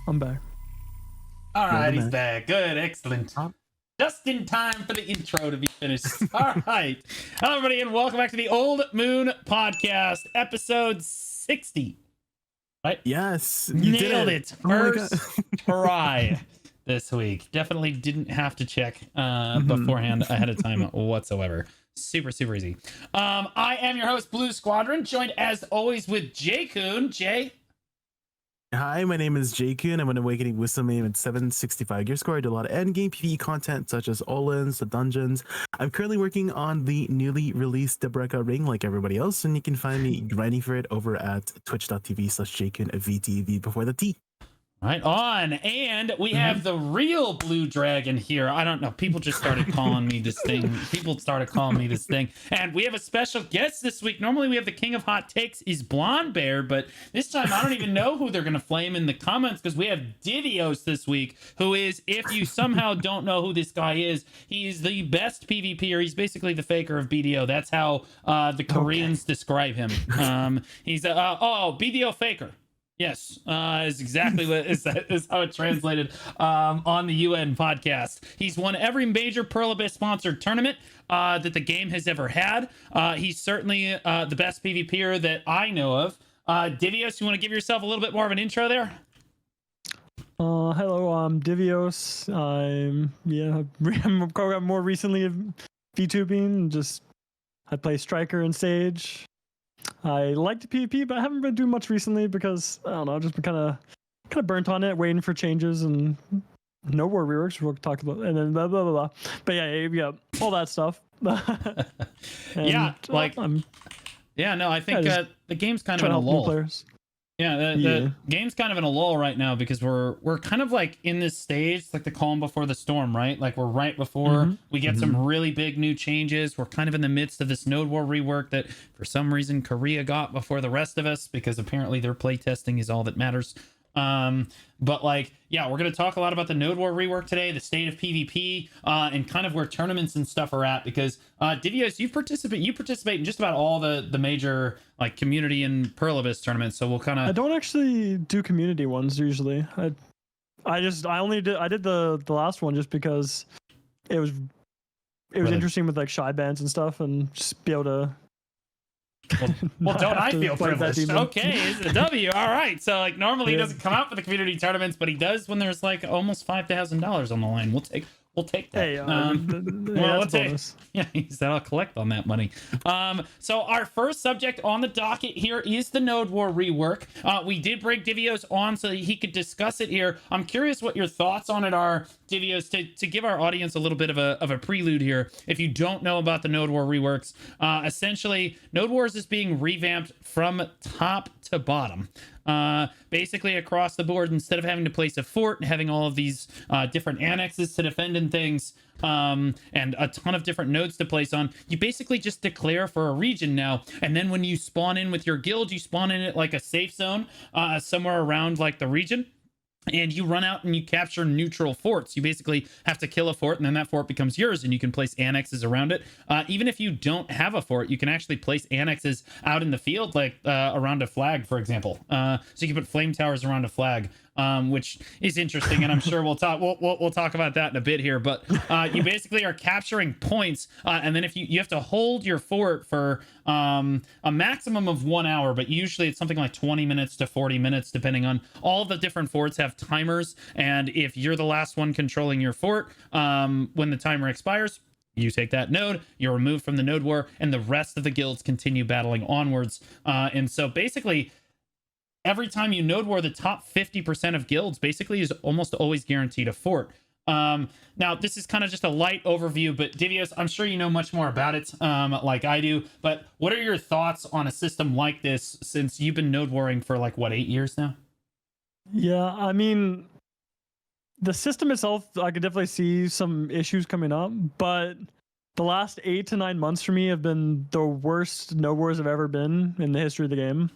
I'm back. All right, he's back. back. Good, excellent. Just in time for the intro to be finished. All right. Hello, everybody, and welcome back to the Old Moon Podcast, episode 60. Right? Yes. Nailed it. Oh my God. First try this week. Definitely didn't have to check beforehand ahead of time whatsoever. Super, super easy. I am your host, Blue Squadron, joined as always with Jay Kuhn. Jay. Hi, my name is Jayku, I'm an Awakening Wisdom aim at 765 gear score. I do a lot of endgame PvE content such as all-ins, the dungeons. I'm currently working on the newly released Debreka ring like everybody else, and you can find me grinding for it over at twitch.tv/JayKun VTV before the T. Right on. And we have the real Blue Dragon here. I don't know. People just started calling me this thing. And we have a special guest this week. Normally we have the King of Hot Takes is Blonde Bear, but this time I don't even know who they're going to flame in the comments because we have Divios this week, who is, if you somehow don't know who this guy is, he's the best PvPer. He's basically the faker of BDO. That's how the Koreans describe him. He's BDO faker. Yes, is exactly what is how it translated on the UN podcast. He's won every major Pearl Abyss sponsored tournament that the game has ever had. He's certainly the best PvPer that I know of. Divios, you want to give yourself a little bit more of an intro there? Hello, I'm Divios. I'm more recently VTubing. I play Striker and Sage. I like to PvP, but I haven't been doing much recently because I don't know, just been kind of burnt on it, waiting for changes and no War Reworks. We'll talk about, and then blah blah blah blah. But yeah, all that stuff. I think the game's kind of in a lull. Yeah, the game's kind of in a lull right now because we're kind of like in this stage, like the calm before the storm, right? Like we're right before we get some really big new changes. We're kind of in the midst of this Node War rework that for some reason Korea got before the rest of us because apparently their playtesting is all that matters. But we're going to talk a lot about the Node War rework today, the state of PvP, and kind of where tournaments and stuff are at, because Divios, you participate in just about all the major like community and Pearl Abyss tournaments. So we'll kind of, I don't actually do community ones usually. I did the last one just because it was really interesting with like shy bands and stuff and just be able to. Well, don't I feel privileged? Okay, it's a W. All right. So like normally he doesn't come out for the community tournaments, but he does when there's like almost $5,000 on the line. We'll take that. Hey, we'll take. Yeah, he said I'll collect on that money. So our first subject on the docket here is the Node War rework. We did bring Divios on so that he could discuss it here. I'm curious what your thoughts on it are, Divios, to give our audience a little bit of a prelude here. If you don't know about the Node War reworks, essentially Node Wars is being revamped from top to bottom. Basically across the board, instead of having to place a fort and having all of these different annexes to defend and things, and a ton of different nodes to place on, you basically just declare for a region now, and then when you spawn in with your guild, you spawn in at like a safe zone somewhere around like the region, and you run out and you capture neutral forts. You basically have to kill a fort, and then that fort becomes yours, and you can place annexes around it. Even if you don't have a fort, you can actually place annexes out in the field, like around a flag, for example. So you can put flame towers around a flag, which is interesting, and I'm sure we'll talk about that in a bit here. But you basically are capturing points, and then if you have to hold your fort for a maximum of 1 hour, but usually it's something like 20 minutes to 40 minutes, depending on all the different forts have timers, and if you're the last one controlling your fort when the timer expires, you take that node, you're removed from the Node War, and the rest of the guilds continue battling onwards. And so basically every time you Node War, the top 50% of guilds basically is almost always guaranteed a fort. Now this is kind of just a light overview, but Divios, I'm sure you know much more about it like I do, but what are your thoughts on a system like this since you've been Node Warring for like 8 years now? Yeah, I mean, the system itself, I could definitely see some issues coming up, but the last 8 to 9 months for me have been the worst Node Wars I've ever been in the history of the game.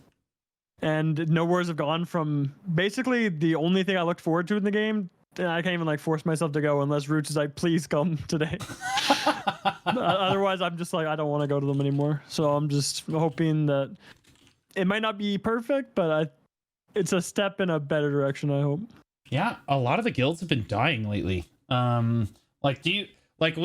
And Node Wars have gone from basically the only thing I looked forward to in the game. I can't even like force myself to go unless Roots is like, please come today. Otherwise, I'm just like, I don't want to go to them anymore. So I'm just hoping that it might not be perfect, but it's a step in a better direction, I hope. Yeah, a lot of the guilds have been dying lately. Like, do you like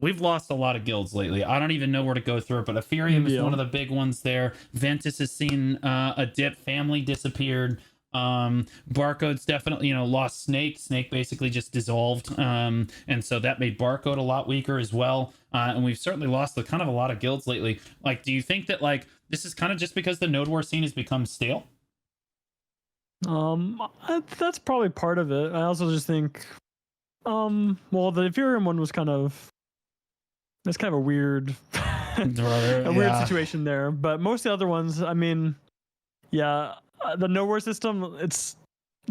we've lost a lot of guilds lately. I don't even know where to go through it, but Ethereum is one of the big ones there. Ventus has seen a dip. Family disappeared. Barcode's definitely, lost Snake. Snake basically just dissolved. And so that made Barcode a lot weaker as well. And we've certainly lost a lot of guilds lately. Like, do you think that this is kind of just because the Node War scene has become stale? That's probably part of it. I also just think, well, the Ethereum one was that's kind of a weird, weird situation there. But most of the other ones, I mean, yeah, the Node War system, it's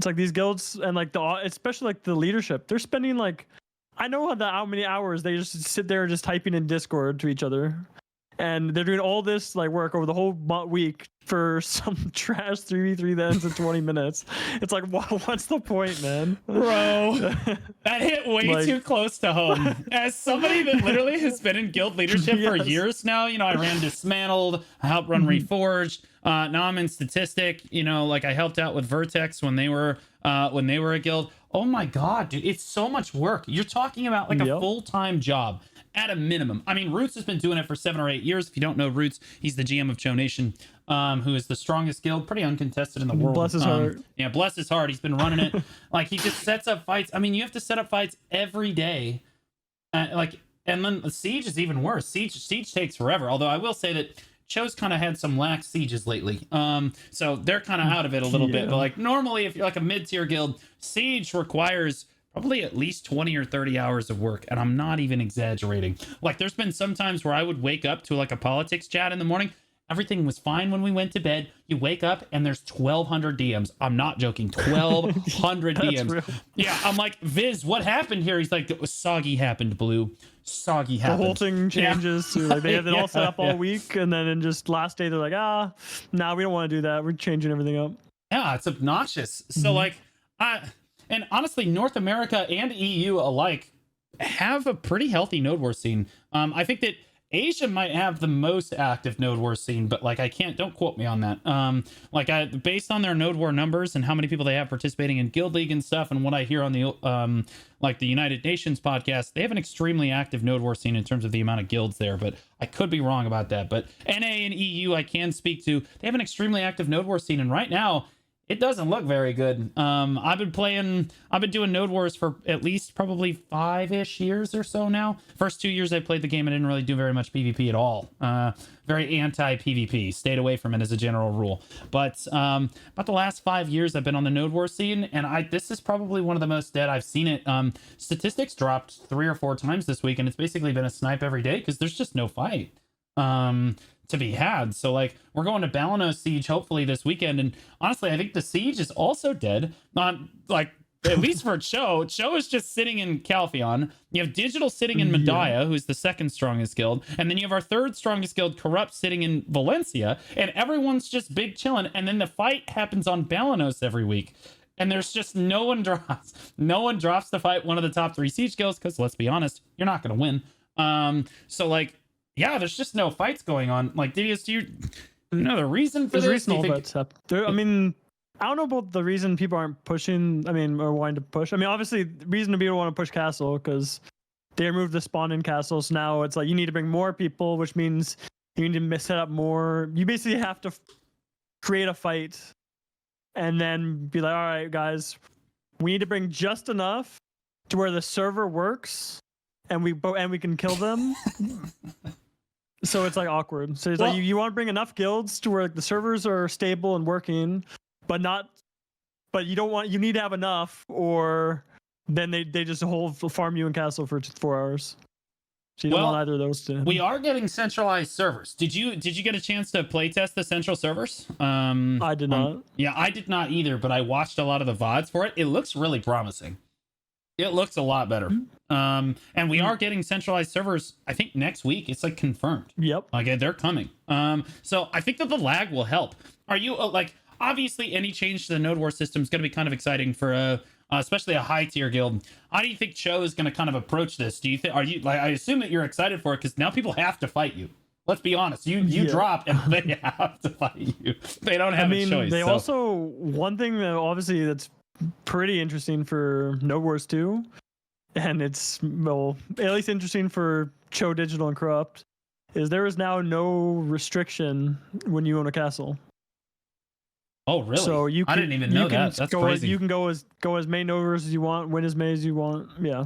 like these guilds and especially the leadership, they're spending I know how many hours they just sit there just typing in Discord to each other. And they're doing all this work over the whole week for some trash 3v3 that ends in 20 minutes. It's what's the point, man? Bro, that hit way too close to home. As somebody that literally has been in guild leadership for years now, I ran Dismantled, I helped run Reforged. Now I'm in Statistic. I helped out with Vertex when they were a guild. Oh my god, dude, it's so much work. You're talking about a full-time job. At a minimum. I mean, Roots has been doing it for 7 or 8 years. If you don't know Roots, he's the GM of Cho Nation, who is the strongest guild, pretty uncontested in the world. Bless his heart. Yeah, bless his heart. He's been running it. He just sets up fights. I mean, you have to set up fights every day. And then the Siege is even worse. Siege takes forever. Although I will say that Cho's kind of had some lax sieges lately. So they're kind of out of it a little bit. But normally, if you're a mid-tier guild, Siege requires probably at least 20 or 30 hours of work, and I'm not even exaggerating. There's been some times where I would wake up to a politics chat in the morning. Everything was fine when we went to bed. You wake up and there's 1,200 DMs. I'm not joking. 1,200 DMs. Real. Yeah, I'm like, Viz, what happened here? He's like, Soggy happened, Blue. Soggy happened. The whole thing changes. Yeah. They have it all set up all week, and then in just last day they're like, nah, we don't want to do that. We're changing everything up. Yeah, it's obnoxious. So and honestly, North America and EU alike have a pretty healthy Node War scene. I think that Asia might have the most active Node War scene, but don't quote me on that. Based on their Node War numbers and how many people they have participating in Guild League and stuff, and what I hear on the the United Nations podcast, they have an extremely active Node War scene in terms of the amount of guilds there. But I could be wrong about that. But NA and EU, I can speak to. They have an extremely active Node War scene, and right now, it doesn't look very good. I've been doing Node Wars for at least probably 5-ish years or so now. First 2 years I played the game, I didn't really do very much PvP at all. Very anti-PvP, stayed away from it as a general rule. But about the last 5 years I've been on the Node War scene, and this is probably one of the most dead I've seen it. Statistics dropped 3 or 4 times this week, and it's basically been a snipe every day because there's just no fight to be had. So we're going to Balanos Siege hopefully this weekend, and honestly I think the Siege is also dead. Not at least for Cho. Cho is just sitting in Calpheon. You have Digital sitting in Medaya, who's the second strongest guild, and then you have our third strongest guild, Corrupt, sitting in Valencia, and everyone's just big chilling. And then the fight happens on Balanos every week, and there's just no one drops to fight one of the top 3 Siege guilds, because let's be honest, you're not going to win. Yeah, there's just no fights going on. Divios, do you know the reason for this? I mean, I don't know about the reason people aren't pushing, or wanting to push. Obviously, the reason to people want to push Castle, because they removed the spawn in Castle, so now it's you need to bring more people, which means you need to set up more. You basically have to create a fight, and then be like, all right, guys, we need to bring just enough to where the server works, and we can kill them. So it's awkward. So it's you want to bring enough guilds to where the servers are stable and working, but you need to have enough, or then they just farm you in Castle for 4 hours. So you don't want either of those to. We are getting centralized servers. Did you get a chance to playtest the central servers? I did not. Yeah, I did not either, but I watched a lot of the VODs for it. It looks really promising. It looks a lot better. And we are getting centralized servers, I think, next week. It's confirmed. Yep. They're coming. So I think that the lag will help. Are you obviously any change to the Node War system is going to be kind of exciting for especially a high tier guild. How do you think Cho is going to kind of approach this? Do you think, I assume that you're excited for it because now people have to fight you. Let's be honest. You Yeah. drop and they have to fight you. They don't have a choice. They so. also, one thing that obviously that's pretty interesting for Node Wars 2, and it's, well, at least interesting for Cho Digital and Corrupt, is there is now no restriction when you own a castle. Oh, really? So you can, I didn't even know that. That's crazy. You can go as many Node Wars as you want, win as many as you want. Yeah.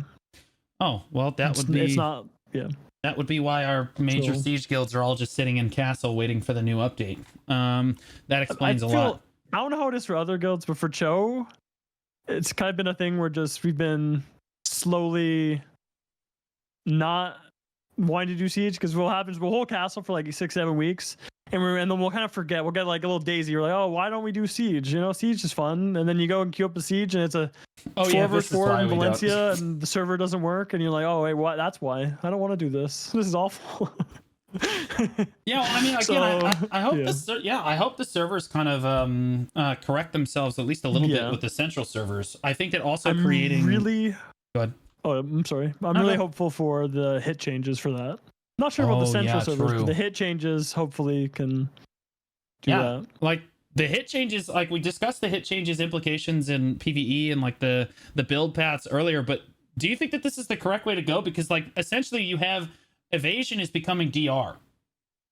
Oh, well, that would be... It's not, yeah. That would be why our major siege guilds are all just sitting in castle waiting for the new update. That explains a lot. I don't know how it is for other guilds, but for Cho, it's kind of been a thing where we've been slowly not wanting to do siege, because what happens, we'll hold castle for like 6-7 weeks, and then we'll kind of forget. We'll get like a little daisy. We're like, oh, why don't we do siege? You know, siege is fun. And then you go and queue up a siege, and it's a 4 versus 4 in Valencia, and the server doesn't work, and you're like, oh wait, what? That's why I don't want to do this. This is awful. Yeah, well, I mean, again, I hope I hope the servers kind of correct themselves at least a little bit with the central servers. I think that also creating really. Go ahead. Oh, I'm sorry. I'm really hopeful for the hit changes for that. Not sure about the central servers, but the hit changes hopefully can do that. Like the hit changes, like we discussed the hit changes implications in PvE and like the build paths earlier, but do you think that this is the correct way to go? Because like essentially you have evasion is becoming DR.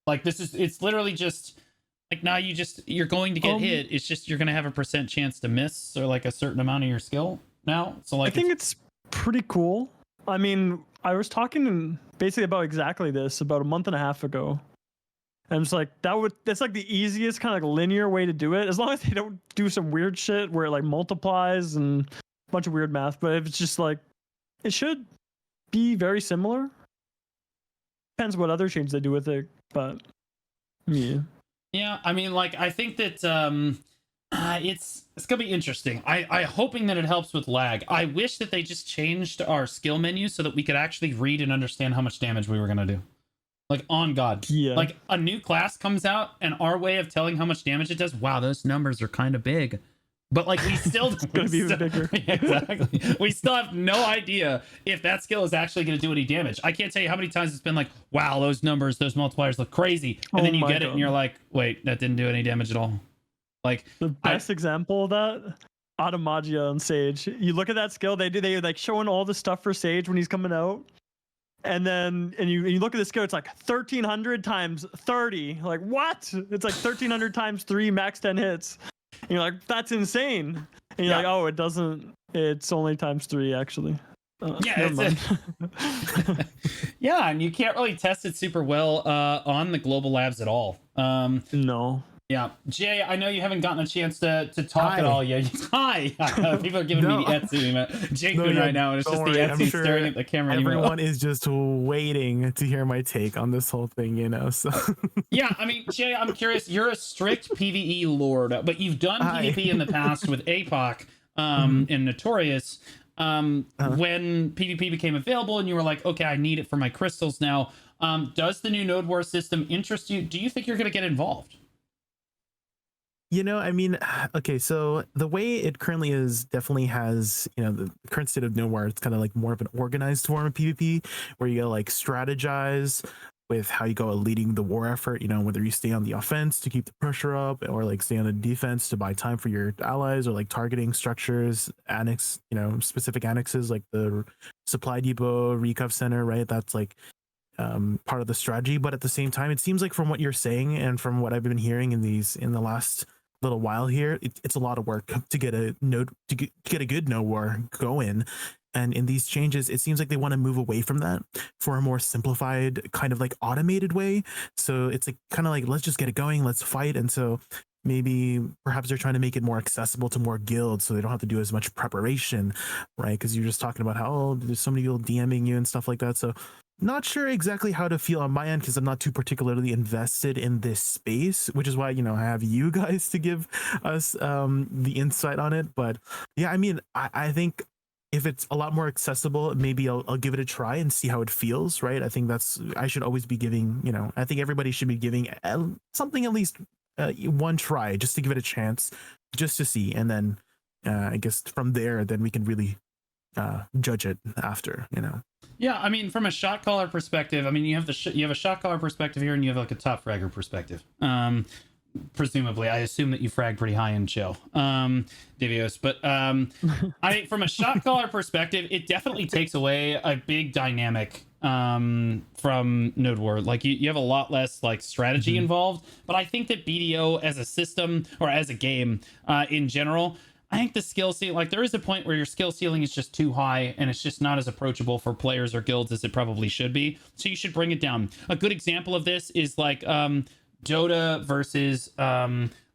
Like it's literally just like now you're going to get hit. It's just you're going to have a % chance to miss or like a certain amount of your skill now. So like I think it's pretty cool. I mean, I was talking basically about exactly this about a month and a half ago. And it's like that's like the easiest kind of like linear way to do it, as long as they don't do some weird shit where it like multiplies and a bunch of weird math. But if it's just like, it should be very similar. Depends what other changes they do with it, but yeah, I mean, like I think that it's gonna be interesting. I hoping that it helps with lag. I wish that they just changed our skill menu so that we could actually read and understand how much damage we were gonna do. Like on God, like a new class comes out and our way of telling how much damage it does. Wow, those numbers are kind of big, but like we still it's gonna be bigger. Yeah, exactly. We still have no idea if that skill is actually gonna do any damage. I can't tell you how many times it's been like, wow, those numbers, those multipliers look crazy, and then you get it and you're like, wait, that didn't do any damage at all. Like the best example of that, Automagia on Sage. You look at that skill, they like showing all the stuff for Sage when he's coming out, and then you look at the skill, it's like 1300 times 30. Like what? It's like 1300 times 3 max 10 hits. And you're like, that's insane. And you're like, oh, it doesn't. It's only times 3 actually. Yeah, yeah, and you can't really test it super well on the global labs at all. No. Yeah, Jay, I know you haven't gotten a chance to talk at all yet. Hi! People are giving me the Etsy. Jake right now, and it's just the Etsy staring at the camera. Everyone is just waiting to hear my take on this whole thing, you know, so... Yeah, I mean, Jay, I'm curious. You're a strict PvE lord, but you've done PvP in the past with APOC and Notorious. When PvP became available and you were like, okay, I need it for my crystals now. Does the new Node War system interest you? Do you think you're going to get involved? You know, I mean, okay, so the way it currently is definitely has, you know, the current state of Node War, it's kind of like more of an organized form of PvP where you gotta like strategize with how you go leading the war effort, you know, whether you stay on the offense to keep the pressure up or like stay on the defense to buy time for your allies, or like targeting structures, annex, you know, specific annexes like the supply depot, recuff center, right? That's like part of the strategy. But at the same time, it seems like from what you're saying and from what I've been hearing in the last little while here, it's a lot of work to get a good Node War going. And in these changes, it seems like they want to move away from that for a more simplified kind of like automated way. So it's like kind of like, let's just get it going, let's fight. And so maybe perhaps they're trying to make it more accessible to more guilds so they don't have to do as much preparation, right? Because you're just talking about how there's so many people DMing you and stuff like that. So not sure exactly how to feel on my end because I'm not too particularly invested in this space, which is why, you know, I have you guys to give us the insight on it. But yeah, I mean, I think if it's a lot more accessible, maybe I'll give it a try and see how it feels, right? I think I should always be giving, you know, I think everybody should be giving something at least one try just to give it a chance, just to see. And then I guess from there, then we can really judge it after, you know. Yeah, I mean, from a shot caller perspective, I mean, you have you have a shot caller perspective here, and you have like a top fragger perspective. Presumably, I assume that you frag pretty high in chill, Divios. But I think from a shot caller perspective, it definitely takes away a big dynamic from Node War. Like you have a lot less like strategy involved. But I think that BDO as a system or as a game in general, I think the skill ceiling, like there is a point where your skill ceiling is just too high and it's just not as approachable for players or guilds as it probably should be. So you should bring it down. A good example of this is like Dota versus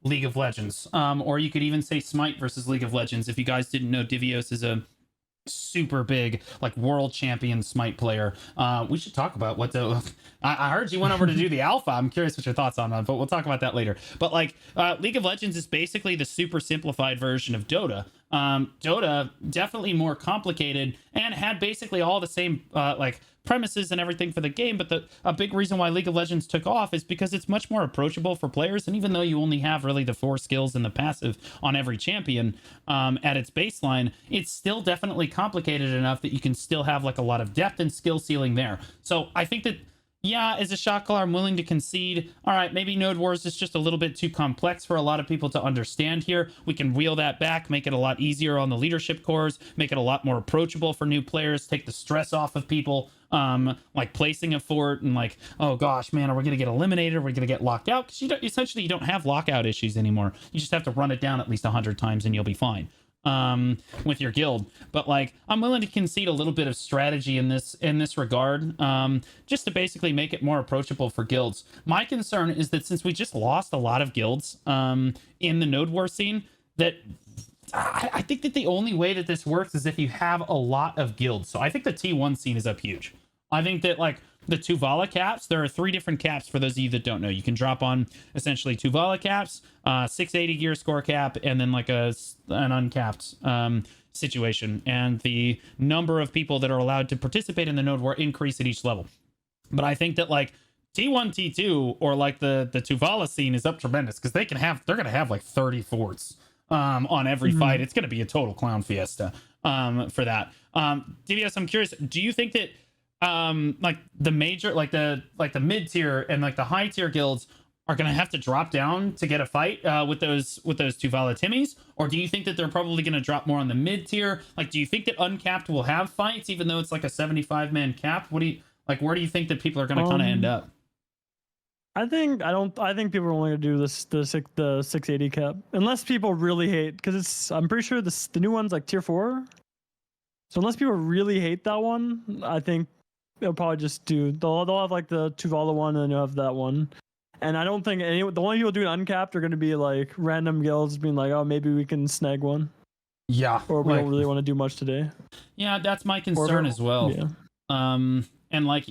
League of Legends. Or you could even say Smite versus League of Legends. If you guys didn't know, Divios is a super big like world champion Smite player. We should talk about what the I heard you went over to do the alpha. I'm curious what your thoughts on that, but we'll talk about that later. But like League of Legends is basically the super simplified version of Dota. Dota definitely more complicated and had basically all the same like premises and everything for the game, but a big reason why League of Legends took off is because it's much more approachable for players. And even though you only have really the 4 skills and the passive on every champion at its baseline, it's still definitely complicated enough that you can still have like a lot of depth and skill ceiling there. So I think that, yeah, as a shot caller, I'm willing to concede. All right, maybe Node Wars is just a little bit too complex for a lot of people to understand here. We can wheel that back, make it a lot easier on the leadership cores, make it a lot more approachable for new players, take the stress off of people, like placing a fort and like, oh gosh, man, are we going to get eliminated? Are we going to get locked out? Because you don't have lockout issues anymore. You just have to run it down at least 100 times and you'll be fine with your guild. But like, I'm willing to concede a little bit of strategy in this regard, just to basically make it more approachable for guilds. My concern is that since we just lost a lot of guilds in the Node War scene, that I think that the only way that this works is if you have a lot of guilds. So I think the T1 scene is up huge. I think that like the Tuvala caps, there are 3 different caps for those of you that don't know. You can drop on essentially Tuvala caps, 680 gear score cap, and then like an uncapped situation. And the number of people that are allowed to participate in the Node War increase at each level. But I think that like T1, T2, or like the Tuvala scene is up tremendous because they're gonna have like 30 forts on every fight. It's gonna be a total clown fiesta for that. Divios, I'm curious, do you think that like the major, like the mid tier and like the high tier guilds are gonna have to drop down to get a fight with those Tuvala Timmies, or do you think that they're probably gonna drop more on the mid tier? Like, do you think that uncapped will have fights even though it's like a 75-man cap? What do you like? Where do you think that people are gonna kind of end up? I think people are only gonna do the 680 cap unless people really hate, because I'm pretty sure the new one's like tier 4. So unless people really hate that one, I think they'll probably just they'll have like the Tuvala one and they'll have that one. And I don't think the only people doing uncapped are going to be like random guilds being like, oh, maybe we can snag one. Yeah. Or we don't really want to do much today. Yeah, that's my concern as well. Yeah. And like,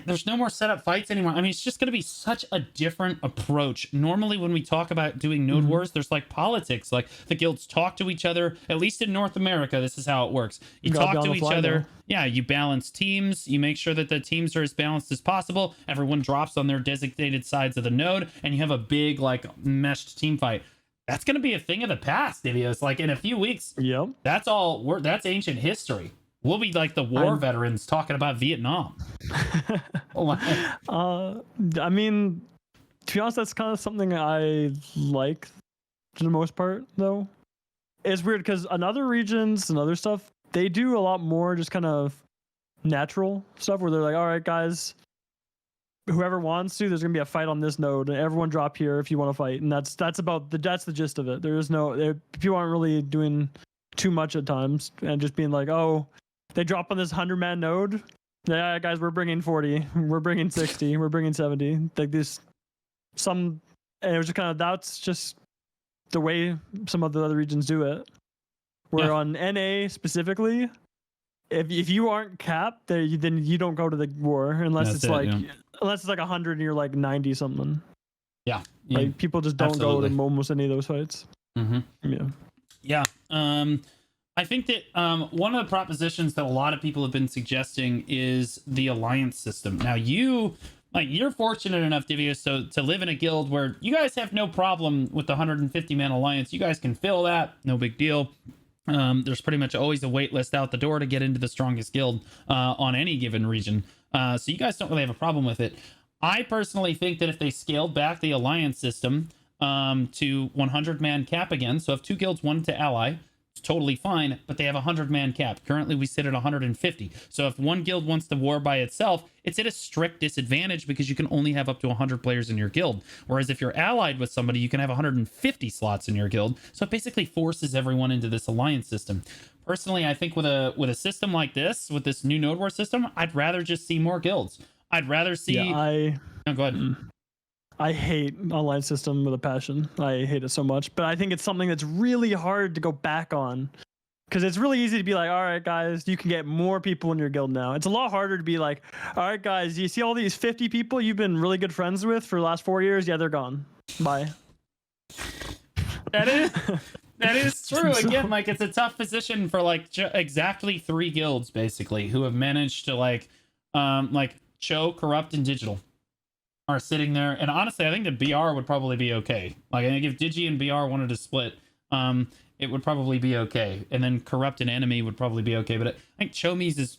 there's no more setup fights anymore. I mean, it's just going to be such a different approach. Normally, when we talk about doing Node Wars, there's like politics. Like the guilds talk to each other. At least in North America, this is how it works. You talk to each other. Though. Yeah, you balance teams. You make sure that the teams are as balanced as possible. Everyone drops on their designated sides of the node, and you have a big like meshed team fight. That's going to be a thing of the past, Divios. Like in a few weeks. Yep. That's ancient history. We'll be like the war veterans talking about Vietnam. I mean, to be honest, that's kind of something I like for the most part, though. It's weird because in other regions and other stuff, they do a lot more just kind of natural stuff where they're like, all right, guys, whoever wants to, there's going to be a fight on this node and everyone drop here if you want to fight. And that's the gist of it. There is people aren't really doing too much at times and just being like, oh, they drop on this 100-man node. Yeah, guys, we're bringing 40. We're bringing 60. We're bringing 70. Like this, and it was just kind of, that's just the way some of the other regions do it. Where on NA specifically, if you aren't capped, then you don't go to the war unless it's like 100 and you're like 90 something. Yeah. Like people just don't go to almost any of those fights. Mm-hmm. Yeah. I think that one of the propositions that a lot of people have been suggesting is the alliance system. Now, you're fortunate enough, Divios, to live in a guild where you guys have no problem with the 150-man alliance. You guys can fill that, no big deal. There's pretty much always a wait list out the door to get into the strongest guild on any given region. So you guys don't really have a problem with it. I personally think that if they scaled back the alliance system to 100-man cap again, so if 2 guilds wanted to ally, it's totally fine, but they have a 100-man cap. Currently, we sit at 150. So if one guild wants to war by itself, it's at a strict disadvantage because you can only have up to 100 players in your guild. Whereas if you're allied with somebody, you can have 150 slots in your guild. So it basically forces everyone into this alliance system. Personally, I think with a system like this, with this new Node War system, I'd rather just see more guilds. I'd rather see... Yeah, go ahead. I hate online system with a passion. I hate it so much, but I think it's something that's really hard to go back on, because it's really easy to be like, all right, guys, you can get more people in your guild now. It's a lot harder to be like, all right, guys, you see all these 50 people you've been really good friends with for the last 4 years? Yeah, they're gone. Bye. That is true. Again, like, it's a tough position for like exactly 3 guilds basically who have managed to like Cho, Corrupt, and Digital are sitting there. And honestly, I think that BR would probably be okay. Like, I think if Digi and BR wanted to split, it would probably be okay. And then Corrupt and Enemy would probably be okay. But I think Chomi's is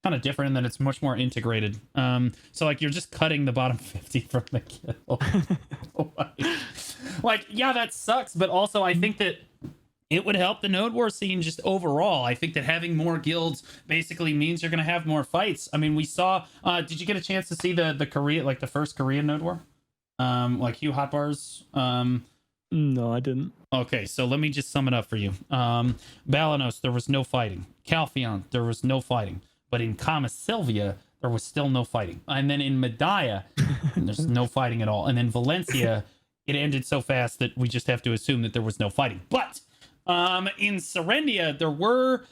kind of different in that it's much more integrated. So like, you're just cutting the bottom 50 from the guild. Like, yeah, that sucks. But also, I think that it would help the Node War scene just overall. I think that having more guilds basically means you're going to have more fights. I mean, we saw... did you get a chance to see the Korea, like the first Korean Node War? Like Hugh Hotbars? No, I didn't. Okay, so let me just sum it up for you. Balanos, there was no fighting. Calpheon, there was no fighting. But in Kama Sylvia, there was still no fighting. And then in Medaya, there's no fighting at all. And then Valencia, it ended so fast that we just have to assume that there was no fighting. But... in Serendia, there were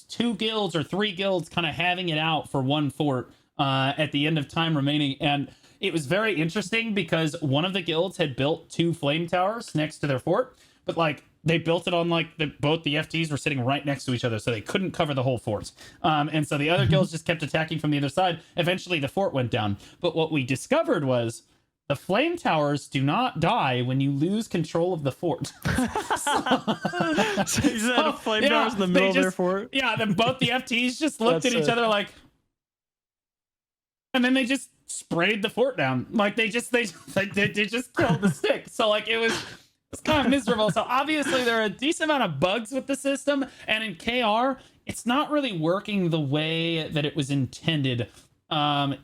2 guilds or 3 guilds kind of having it out for one fort at the end of time remaining. And it was very interesting because one of the guilds had built 2 flame towers next to their fort. But like, they built it on like both the FTs were sitting right next to each other, so they couldn't cover the whole fort. And so the other guilds just kept attacking from the other side. Eventually, the fort went down. But what we discovered was... the flame towers do not die when you lose control of the fort. So you said flame towers in the middle of their fort? Yeah, then both the FTs just looked at each other like... and then they just sprayed the fort down. Like, they just killed the stick. So, like, it's kind of miserable. So, obviously, there are a decent amount of bugs with the system. And in KR, it's not really working the way that it was intended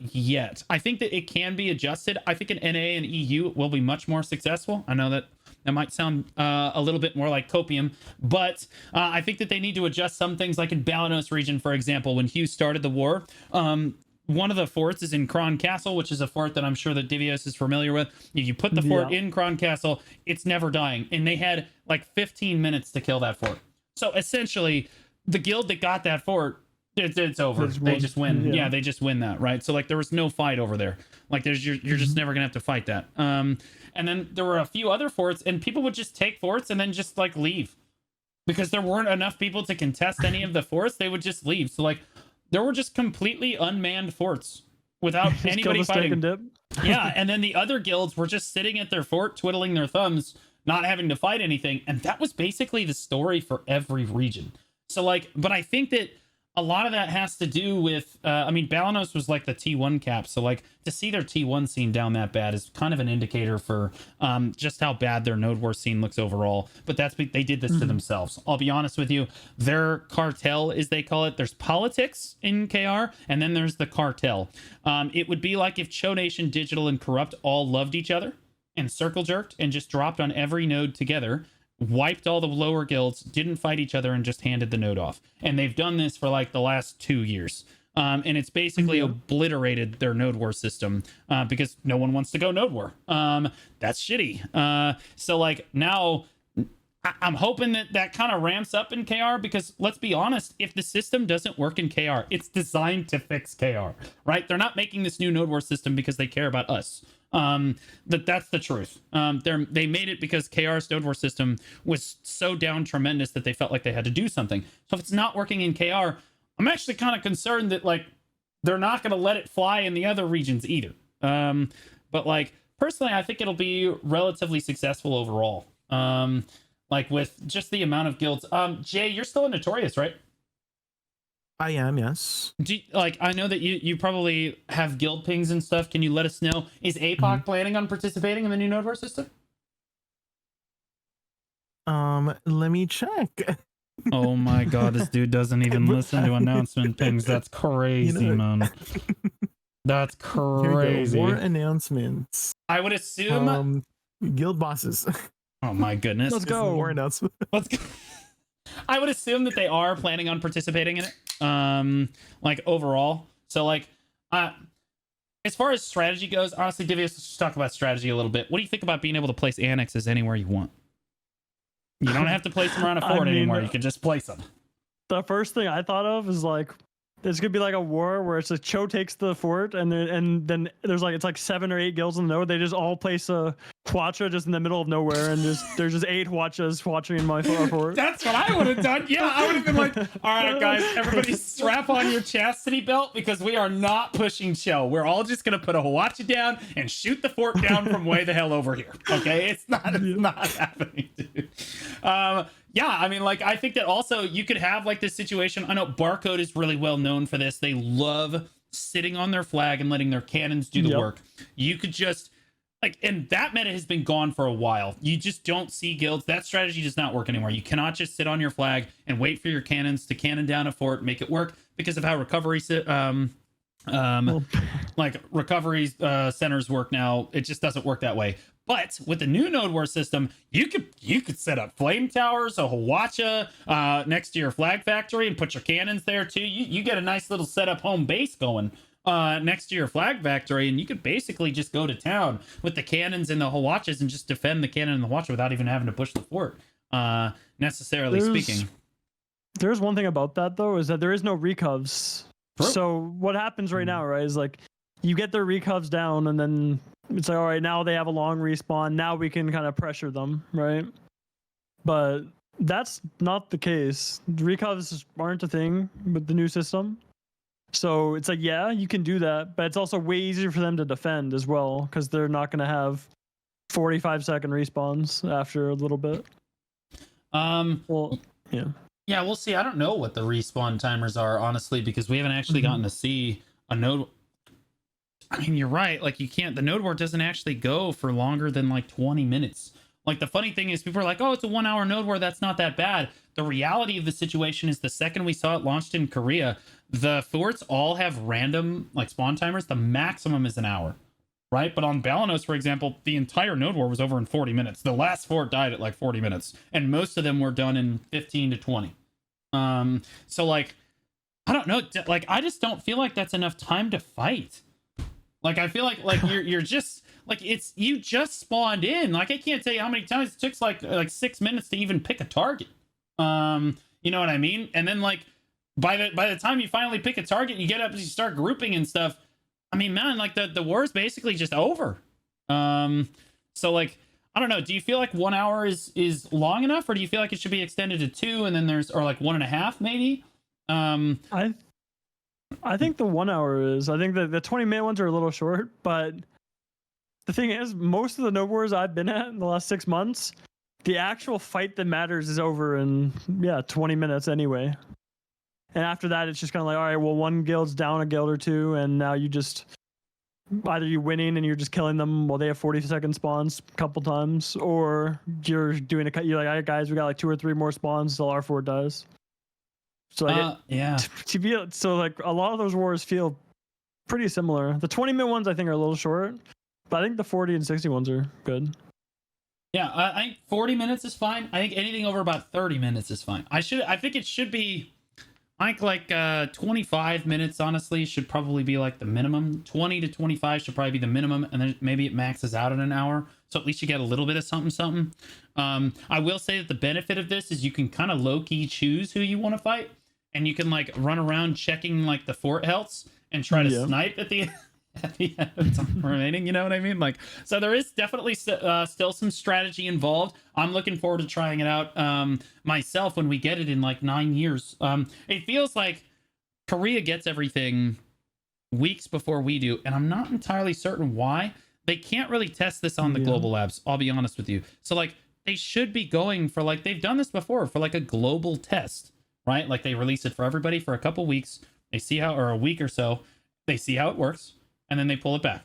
yet. I think that it can be adjusted. I think in NA and EU will be much more successful. I know that might sound a little bit more like copium, but I think that they need to adjust some things, like in Balanos region, for example. When Hugh started the war, one of the forts is in Kron Castle, which is a fort that I'm sure that Divios is familiar with. If you put the fort in Kron Castle, it's never dying. And they had like 15 minutes to kill that fort. So essentially, the guild that got that fort, it's over. They just win. Yeah, they just win that, right? So like, there was no fight over there. Like, you're just never gonna have to fight that. And then there were a few other forts, and people would just take forts and then just like leave, because there weren't enough people to contest any of the forts. They would just leave. So like, there were just completely unmanned forts without anybody fighting. Yeah, and then the other guilds were just sitting at their fort, twiddling their thumbs, not having to fight anything. And that was basically the story for every region. So like, but I think that a lot of that has to do with, I mean, Balanos was like the T1 cap. So like, to see their T1 scene down that bad is kind of an indicator for just how bad their Node War scene looks overall. But they did this to themselves. I'll be honest with you. Their cartel, as they call it, there's politics in KR, and then there's the cartel. It would be like if Cho Nation, Digital, and Corrupt all loved each other and circle jerked and just dropped on every node together, wiped all the lower guilds, didn't fight each other, and just handed the node off. And they've done this for like the last 2 years. And it's basically obliterated their Node War system because no one wants to go Node War. That's shitty. So like, now I'm hoping that kind of ramps up in KR, because let's be honest, if the system doesn't work in KR, it's designed to fix KR, right? They're not making this new Node War system because they care about us. That's the truth. They made it because KR's Node War system was so down tremendous that they felt like they had to do something. So if it's not working in KR, I'm actually kind of concerned that like, they're not going to let it fly in the other regions either. But like, personally, I think it'll be relatively successful overall. like with just the amount of guilds. Jay, you're still in Notorious, right? I am, yes. Like, I know that you probably have guild pings and stuff. Can you let us know? Is APOC planning on participating in the new Node War system? Let me check. Oh my god, this dude doesn't even listen to announcement pings. That's crazy, man. That's crazy. More announcements. I would assume guild bosses. Oh my goodness. Let's go. More announcements. Let's go. I would assume that they are planning on participating in it. Like overall. So like as far as strategy goes, honestly, Divios, let's just talk about strategy a little bit. What do you think about being able to place annexes anywhere you want? You don't have to place them around a fort anymore. You can just place them. The first thing I thought of is like, there's gonna be like a war where it's like Cho takes the fort, and then there's like, it's like 7 or 8 guilds in the node. They just all place a Hwacha just in the middle of nowhere, and there's just 8 Hwachas watching in my fort. That's what I would have done. Yeah, I would have been like, all right, guys, everybody strap on your chastity belt because we are not pushing Cho. We're all just gonna put a Hwacha down and shoot the fort down from way the hell over here. Okay, it's not happening, dude. Yeah, I mean, like, I think that also you could have like this situation. I know Barcode is really well known for this. They love sitting on their flag and letting their cannons do the work. You could just like, and that meta has been gone for a while. You just don't see guilds. That strategy does not work anymore. You cannot just sit on your flag and wait for your cannons to cannon down a fort, make it work because of how recovery like recovery centers work now. It just doesn't work that way. But with the new Node War system, you could set up flame towers, a Hwacha next to your flag factory, and put your cannons there too. You get a nice little setup home base going next to your flag factory, and you could basically just go to town with the cannons and the Hwachas and just defend the cannon and the Hwacha without even having to push the fort. Necessarily speaking. There's one thing about that though, is that there is no recovs. True. So what happens right now, right, is like you get their recovs down, and then it's like, all right, now they have a long respawn. Now we can kind of pressure them, right? But that's not the case. Recovs aren't a thing with the new system. So it's like, yeah, you can do that, but it's also way easier for them to defend as well, because they're not going to have 45-second respawns after a little bit. Well, yeah. Yeah, we'll see. I don't know what the respawn timers are, honestly, because we haven't actually gotten to see a node. I mean, you're right. Like, you can't, the node war doesn't actually go for longer than like 20 minutes. Like, the funny thing is, people are like, oh, it's a 1 hour node war. That's not that bad. The reality of the situation is the second we saw it launched in Korea, the forts all have random like spawn timers. The maximum is an hour, right? But on Balanos, for example, the entire node war was over in 40 minutes. The last fort died at like 40 minutes, and most of them were done in 15 to 20. So like, I don't know. Like, I just don't feel like that's enough time to fight. Like, I feel like you're just like, it's, you just spawned in. Like, I can't tell you how many times it took like 6 minutes to even pick a target. You know what I mean? And then like by the time you finally pick a target, you get up and you start grouping and stuff. I mean, man, like the war is basically just over. So like, I don't know. Do you feel like 1 hour is long enough, or do you feel like it should be extended to 2 and then or like 1.5 maybe? I think the 1 hour is. I think the 20-minute ones are a little short, but the thing is, most of the node wars I've been at in the last 6 months, the actual fight that matters is over in 20 minutes anyway. And after that, it's just kind of like, all right, well, one guild's down a guild or two, and now you just either you're winning and you're just killing them while they have 40-second spawns a couple times, or you're doing you're like, all right, guys, we got like 2 or 3 more spawns till our fort dies. So like so like a lot of those wars feel pretty similar. The 20-minute ones I think are a little short, but I think the 40 and 60 ones are good. Yeah, I think 40 minutes is fine. I think anything over about 30 minutes is fine. I think it should be, I think like 25 minutes, honestly, should probably be like the minimum. 20 to 25 should probably be the minimum, and then maybe it maxes out in an hour. So at least you get a little bit of something. I will say that the benefit of this is you can kind of low-key choose who you want to fight, and you can like run around checking like the fort healths and try to snipe at the end of time remaining, you know what I mean? Like, so there is definitely still some strategy involved. I'm looking forward to trying it out myself when we get it in like 9 years. It feels like Korea gets everything weeks before we do, and I'm not entirely certain why. They can't really test this on the global labs, I'll be honest with you. So like, they should be going for like they've done this before for like a global test, right? Like they release it for everybody for a couple weeks. They see how, or a week or so, they see how it works, and then they pull it back,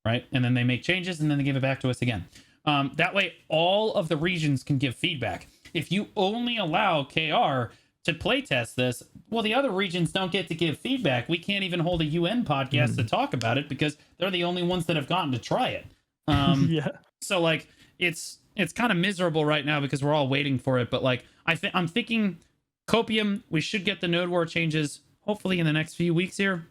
right? And then they make changes, and then they give it back to us again. That way, all of the regions can give feedback. If you only allow KR to play test this, well, the other regions don't get to give feedback. We can't even hold a UN podcast to talk about it because they're the only ones that have gotten to try it. Yeah. So like, it's kind of miserable right now because we're all waiting for it. But like, I'm thinking Copium, we should get the Node War changes hopefully in the next few weeks here.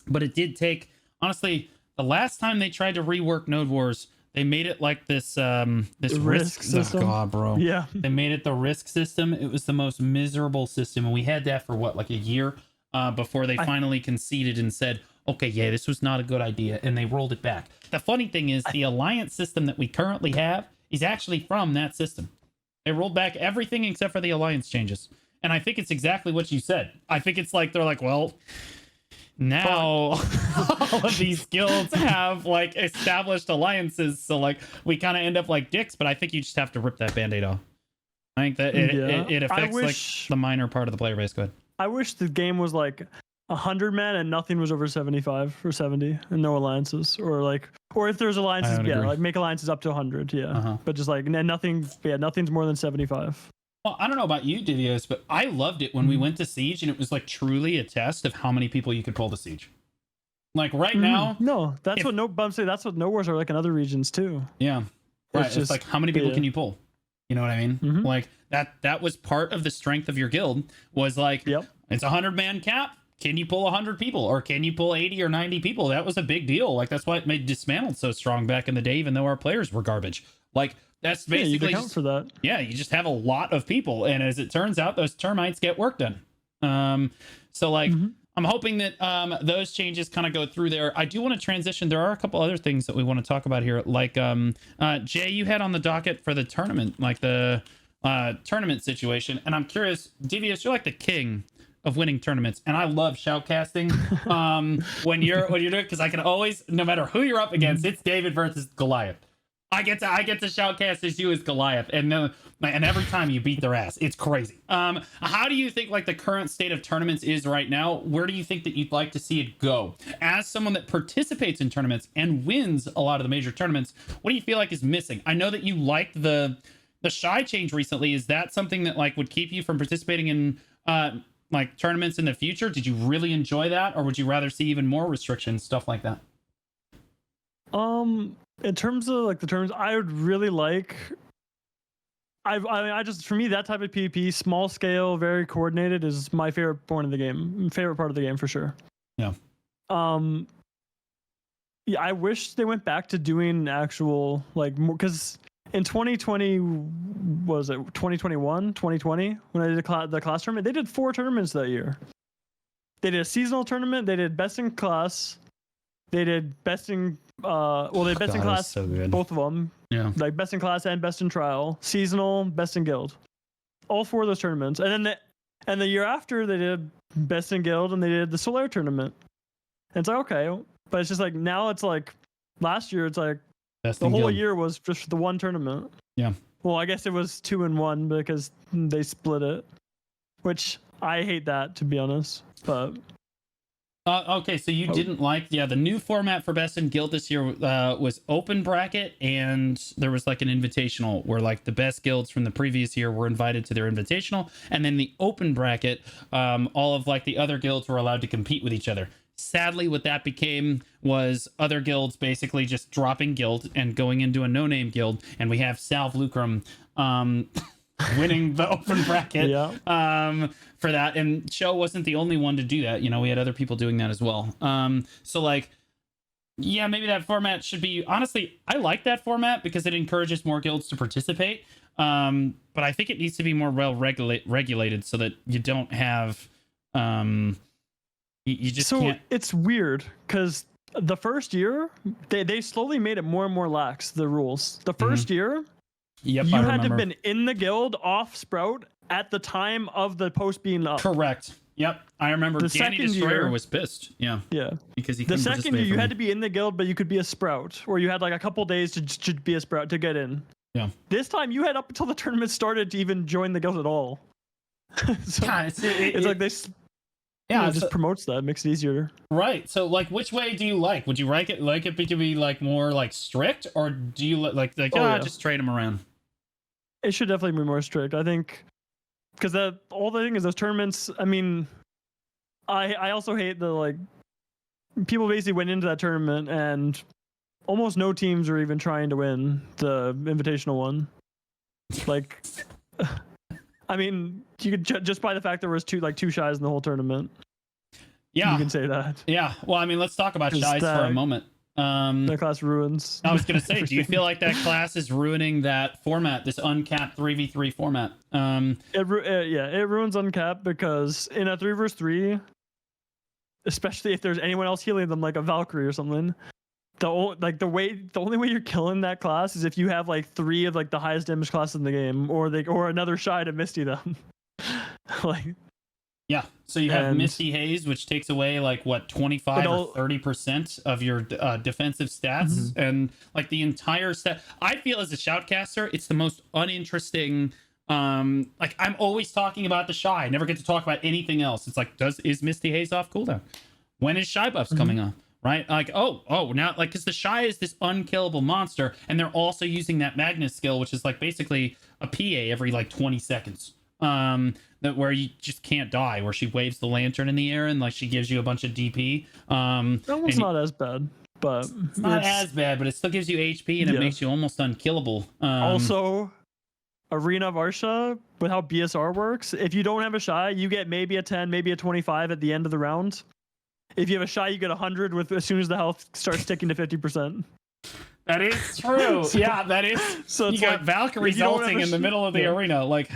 But it did take, honestly, the last time they tried to rework Node Wars, they made it like this risk system. Oh god, bro. Yeah. They made it the risk system. It was the most miserable system, and we had that for what, like a year before they finally conceded and said, okay, yeah, this was not a good idea, and they rolled it back. The funny thing is, the alliance system that we currently have is actually from that system. They rolled back everything except for the alliance changes. And I think it's exactly what you said. I think it's like, they're like, well, now all of these guilds have like established alliances. So like, we kind of end up like dicks, but I think you just have to rip that Band-Aid off. I think that it affects like the minor part of the player base. Go ahead. I wish the game was like 100 men and nothing was over 75 or 70 and no alliances, or if there's alliances, like make alliances up to 100. Yeah. But just like, and nothing's more than 75. Well, I don't know about you, Divios, but I loved it when we went to Siege, and it was like truly a test of how many people you could pull to Siege. Like right now, no, that's what no wars are like in other regions too. Yeah, right. It's like, how many people can you pull? You know what I mean? Like that was part of the strength of your guild, was like, it's a 100-man cap. Can you pull 100 people, or can you pull 80 or 90 people? That was a big deal. Like that's why it made Dismantled so strong back in the day, even though our players were garbage. Like that's basically you can count for that. Yeah, you just have a lot of people, and as it turns out, those termites get work done. So like, I'm hoping that those changes kind of go through there. I do want to transition. There are a couple other things that we want to talk about here, like Jay, you had on the docket for the tournament, like the tournament situation, and I'm curious, Divios, you're like the king of winning tournaments, and I love shoutcasting when you're doing, because I can always, no matter who you're up against, it's David versus Goliath. I get to shoutcast as you as Goliath, and every time you beat their ass, it's crazy. How do you think like the current state of tournaments is right now? Where do you think that you'd like to see it go? As someone that participates in tournaments and wins a lot of the major tournaments, what do you feel like is missing? I know that you liked the shy change recently. Is that something that like would keep you from participating in like tournaments in the future? Did you really enjoy that, or would you rather see even more restrictions, stuff like that? In terms of like the terms, I would really like. I just, for me, that type of PvP, small scale, very coordinated, is my favorite part of the game for sure. Yeah. Yeah, I wish they went back to doing actual like more, because in 2020, was it 2021, 2020 when I did the class tournament, they did 4 tournaments that year. They did a seasonal tournament. They did best in class. They did best in they best in class, so both of them. Yeah. Like best in class and best in trial, seasonal, best in guild. All 4 of those tournaments. And then the year after they did best in guild, and they did the Solaire tournament. And it's like, okay, but it's just like, now it's like last year it's like best the whole guild. Year was just the one tournament. Yeah. Well, I guess it was 2 and 1 because they split it, which I hate that, to be honest. But okay, so you didn't like the new format for Best in Guild this year was open bracket, and there was like an invitational where like the best guilds from the previous year were invited to their invitational, and then the open bracket, all of like the other guilds were allowed to compete with each other. Sadly, what that became was other guilds basically just dropping guild and going into a no-name guild, and we have Salve Lucrum winning the open bracket for that, and Show wasn't the only one to do that. You know, we had other people doing that as well. So like, yeah, maybe that format should be, honestly, I like that format because it encourages more guilds to participate, but I think it needs to be more well regulated so that you don't have you just can't. It's weird because the first year they slowly made it more and more lax, the rules. The first year, you had to have been in the guild off Sprout at the time of the post being up. Correct. Yep. I remember the Danny Destroyer was pissed. Yeah. Yeah. Because he the second year you had to be in the guild, but you could be a Sprout, or you had like a couple days to be a Sprout to get in. Yeah. This time you had up until the tournament started to even join the guild at all. So Yeah, it's like this. Yeah, it just promotes that, makes it easier. Right. So, like, which way do you like? Would you like it to be like more like strict, or do you just trade them around? It should definitely be more strict, I think, because the thing is those tournaments. I mean, I also hate the like people basically went into that tournament and almost no teams are even trying to win the invitational one. Like, I mean, you could just by the fact there was two shies in the whole tournament. Yeah, you can say that. Yeah. Well, I mean, let's talk about shies for a moment. That class ruins. I was gonna say, do you feel like that class is ruining that format, this uncapped 3v3 format? It ruins uncapped because in a 3v3, especially if there's anyone else healing them, like a Valkyrie or something, the only way you're killing that class is if you have like 3 of like the highest damage classes in the game, or another shy to Misty them. Like. Yeah, so you have Misty Haze, which takes away like what 25 or 30% of your defensive stats, and like the entire set. I feel as a shoutcaster, it's the most uninteresting. Like I'm always talking about the shy. I never get to talk about anything else. It's like, is Misty Haze off cooldown? When is shy buffs coming on? Right? Like now like because the shy is this unkillable monster, and they're also using that Magnus skill, which is like basically a PA every like 20 seconds. That where you just can't die, where she waves the lantern in the air and like she gives you a bunch of DP. That one's not as bad, but it's not as bad, but it still gives you HP and it makes you almost unkillable. Also, Arena Varsha, with how BSR works, if you don't have a shy, you get maybe a 10, maybe a 25 at the end of the round. If you have a shy, you get 100 with as soon as the health starts ticking to 50%. That is true. Yeah, that is. So you got Valkyrie ulting in the middle of the arena. Like,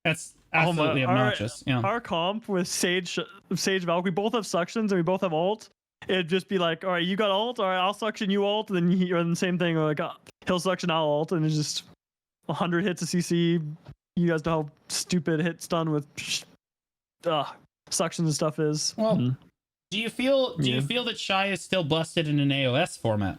that's absolutely obnoxious. Our comp with Sage Valk, we both have suctions and we both have ult. It'd just be like, all right, you got ult, all right, I'll suction, you ult, and then you're the same thing. Like, he'll suction, I'll ult, and it's just 100 hits of CC. You guys know how stupid hit stun with suction and stuff is. Well, do you feel that shy is still busted in an AOS format?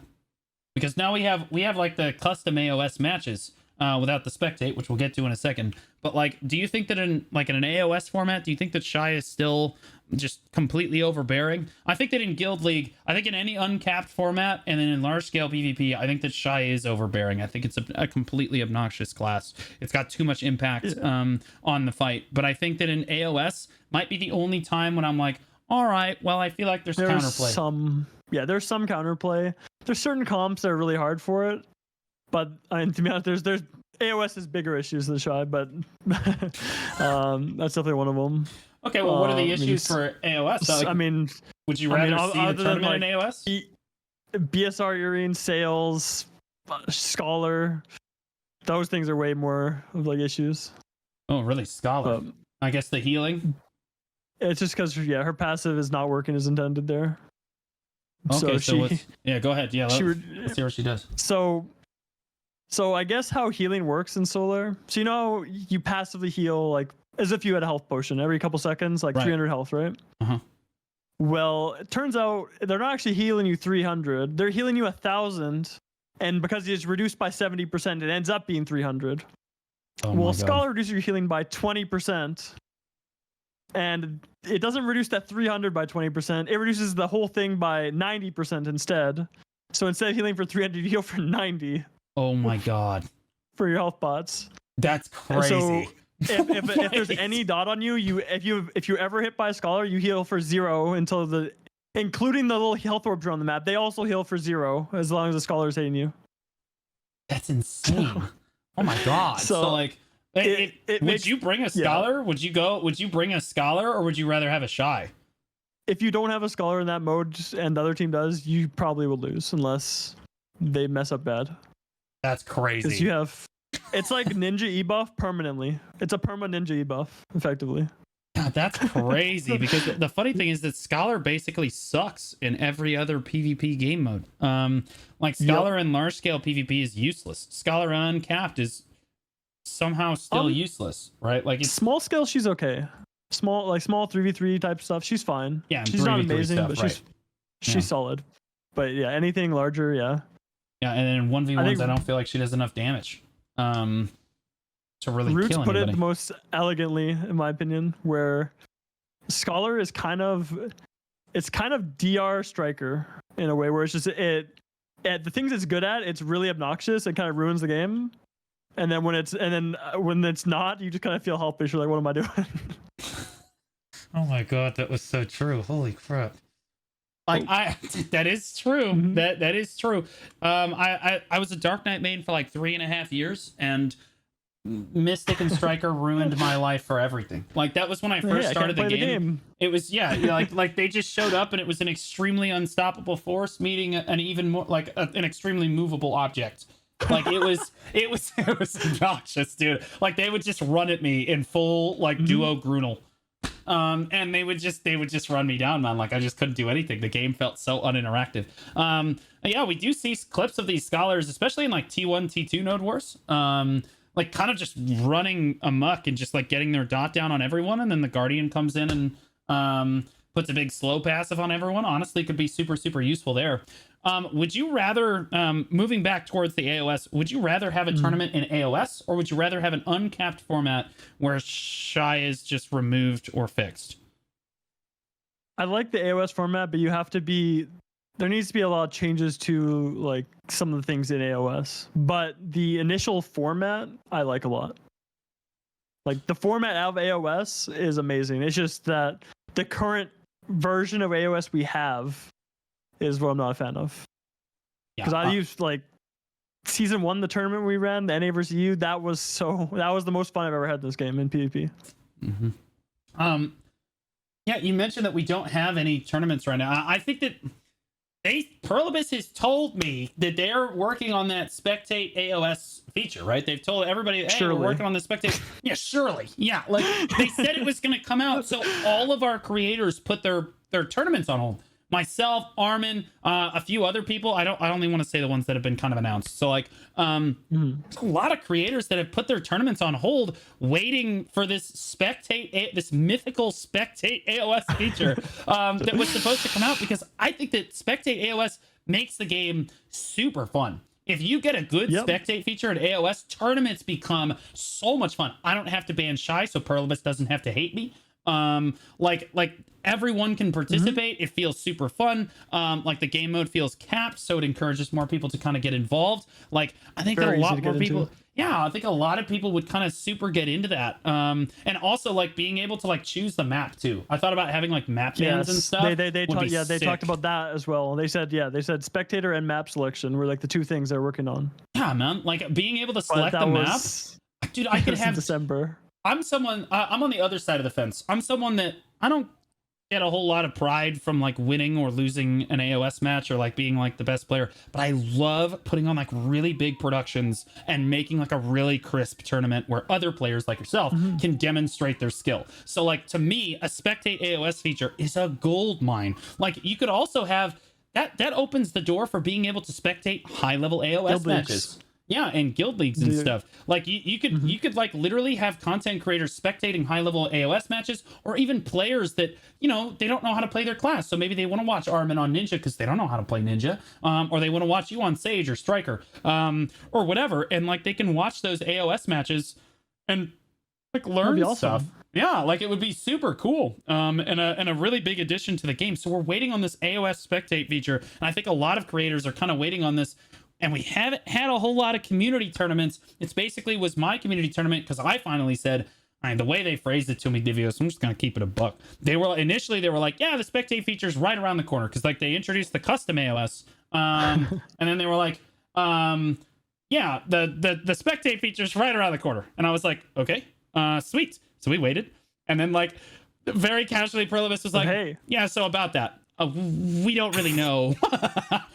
Because now we have like the custom AOS matches without the spectate, which we'll get to in a second. But like, do you think that in an AOS format, do you think that shy is still just completely overbearing? I think that in Guild League, I think in any uncapped format, and then in large scale PvP, I think that shy is overbearing. I think it's a completely obnoxious class. It's got too much impact on the fight. But I think that in AOS might be the only time when I'm like, all right, well, I feel like there's counterplay. There's some counterplay. There's certain comps that are really hard for it. But I mean, to be honest, there's AOS has bigger issues than shy, but that's definitely one of them. Okay, well, what are the issues for AOS? So, like, I mean, would you rather see the tournament in AOS? BSR, Urine, Sales, Scholar, those things are way more of like issues. Oh, really? Scholar? I guess the healing? It's just because, her passive is not working as intended there. Okay, so go ahead. Yeah, let's see what she does. So I guess how healing works in Solar. So you know you passively heal like as if you had a health potion every couple seconds, like 300 health, right? Well, it turns out they're not actually healing you 300. They're healing you 1,000, and because it's reduced by 70%, it ends up being 300. Well, Scholar reduces your healing by 20, and it doesn't reduce that 300 by 20%. It reduces the whole thing by 90% instead. So instead of healing for 300, you heal for 90. Oh my god! For your health bots. That's crazy. So if there's any dot on you, if you ever hit by a Scholar, you heal for 0 until including the little health orbs on the map. They also heal for 0 as long as the Scholar is hitting you. That's insane. Oh my god! So like, would you bring a Scholar? Yeah. Would you bring a Scholar, or would you rather have a shy? If you don't have a Scholar in that mode and the other team does, you probably will lose unless they mess up bad. That's crazy. Because you have, it's like ninja e-buff permanently. It's a perma ninja e-buff, effectively. God, that's crazy. Because the funny thing is that Scholar basically sucks in every other PvP game mode. Like Scholar in large scale PvP is useless. Scholar uncapped is somehow still useless, right? Like it's small scale, she's okay. Small 3v3 type stuff, she's fine. Yeah, she's not amazing, stuff, but she's solid. But yeah, anything larger, Yeah, and then in 1v1s, I don't feel like she does enough damage. to really Roots kill put anybody. it the most elegantly, in my opinion, where Scholar is kind of DR Striker in a way where it's just the things it's good at, it's really obnoxious and kind of ruins the game. And then when it's not, you just kind of feel helpless. You're like, what am I doing? Oh my god, that was so true. Holy crap. Like that is true. Mm-hmm. That is true. I was a Dark Knight main for like 3.5 years, and Mystic and Striker ruined my life for everything. Like that was when I first started the game. It was like they just showed up, and it was an extremely unstoppable force meeting an even more like an extremely movable object. Like it was obnoxious, dude. Like they would just run at me in full like duo Grunel. And they would just run me down, man. Like I just couldn't do anything. The game felt so uninteractive. Yeah, we do see clips of these scholars, especially in like T1, T2 node wars. Like kind of just running amok and just like getting their dot down on everyone, and then the Guardian comes in and puts a big slow passive on everyone. Honestly, could be super, super useful there. Would you rather, moving back towards the AOS, would you rather have a tournament in AOS, or would you rather have an uncapped format where Shy is just removed or fixed? I like the AOS format, but there needs to be a lot of changes to like some of the things in AOS. But the initial format, I like a lot. Like the format out of AOS is amazing. It's just that the current version of AOS we have is what I'm not a fan of. Because I used like season 1, the tournament we ran, the NA versus EU, that was the most fun I've ever had in this game in PvP. Mm-hmm. Yeah, you mentioned that we don't have any tournaments right now. I think that Perlibus has told me that they're working on that spectate AOS feature, right? They've told everybody, hey, we're working on the spectate. Yeah, surely. Yeah, like they said it was going to come out, so all of our creators put their tournaments on hold. Myself, Armin, a few other people. I only want to say the ones that have been kind of announced. So like, there's a lot of creators that have put their tournaments on hold, waiting for this this mythical spectate AOS feature that was supposed to come out, because I think that spectate AOS makes the game super fun. If you get a good spectate feature at AOS, tournaments become so much fun. I don't have to ban Shy, so Perlibus doesn't have to hate me. Like everyone can participate. It feels super fun. Like the game mode feels capped, so it encourages more people to kind of get involved. Like I think that a lot more people, I think a lot of people would kind of super get into that. And also like being able to like choose the map too. I thought about having like map bans and stuff. They talked about that as well. They said spectator and map selection were like the two things they're working on. Yeah, man. Like being able to select the map. Dude, I could have December. I'm on the other side of the fence. I'm someone that I don't get a whole lot of pride from like winning or losing an AOS match or like being like the best player, but I love putting on like really big productions and making like a really crisp tournament where other players like yourself can demonstrate their skill. So like to me, a spectate AOS feature is a gold mine. Like you could also have that opens the door for being able to spectate high level AOS matches. Yeah, and guild leagues and stuff. Like you could like literally have content creators spectating high level AOS matches, or even players that, you know, they don't know how to play their class. So maybe they want to watch Armin on Ninja because they don't know how to play Ninja. Or they want to watch you on Sage or Striker. Or whatever. And like they can watch those AOS matches and like learn stuff. Yeah, like it would be super cool. And a really big addition to the game. So we're waiting on this AOS spectate feature. And I think a lot of creators are kind of waiting on this. And we haven't had a whole lot of community tournaments. It's basically was my community tournament because I finally said, the way they phrased it to me, Divios, I'm just going to keep it a buck. They were like, yeah, the spectate feature's right around the corner. Because like they introduced the custom AOS. And then they were like, yeah, the spectate feature's right around the corner. And I was like, okay, sweet. So we waited. And then like very casually, Perlibus was like, hey. Yeah, so about that. We don't really know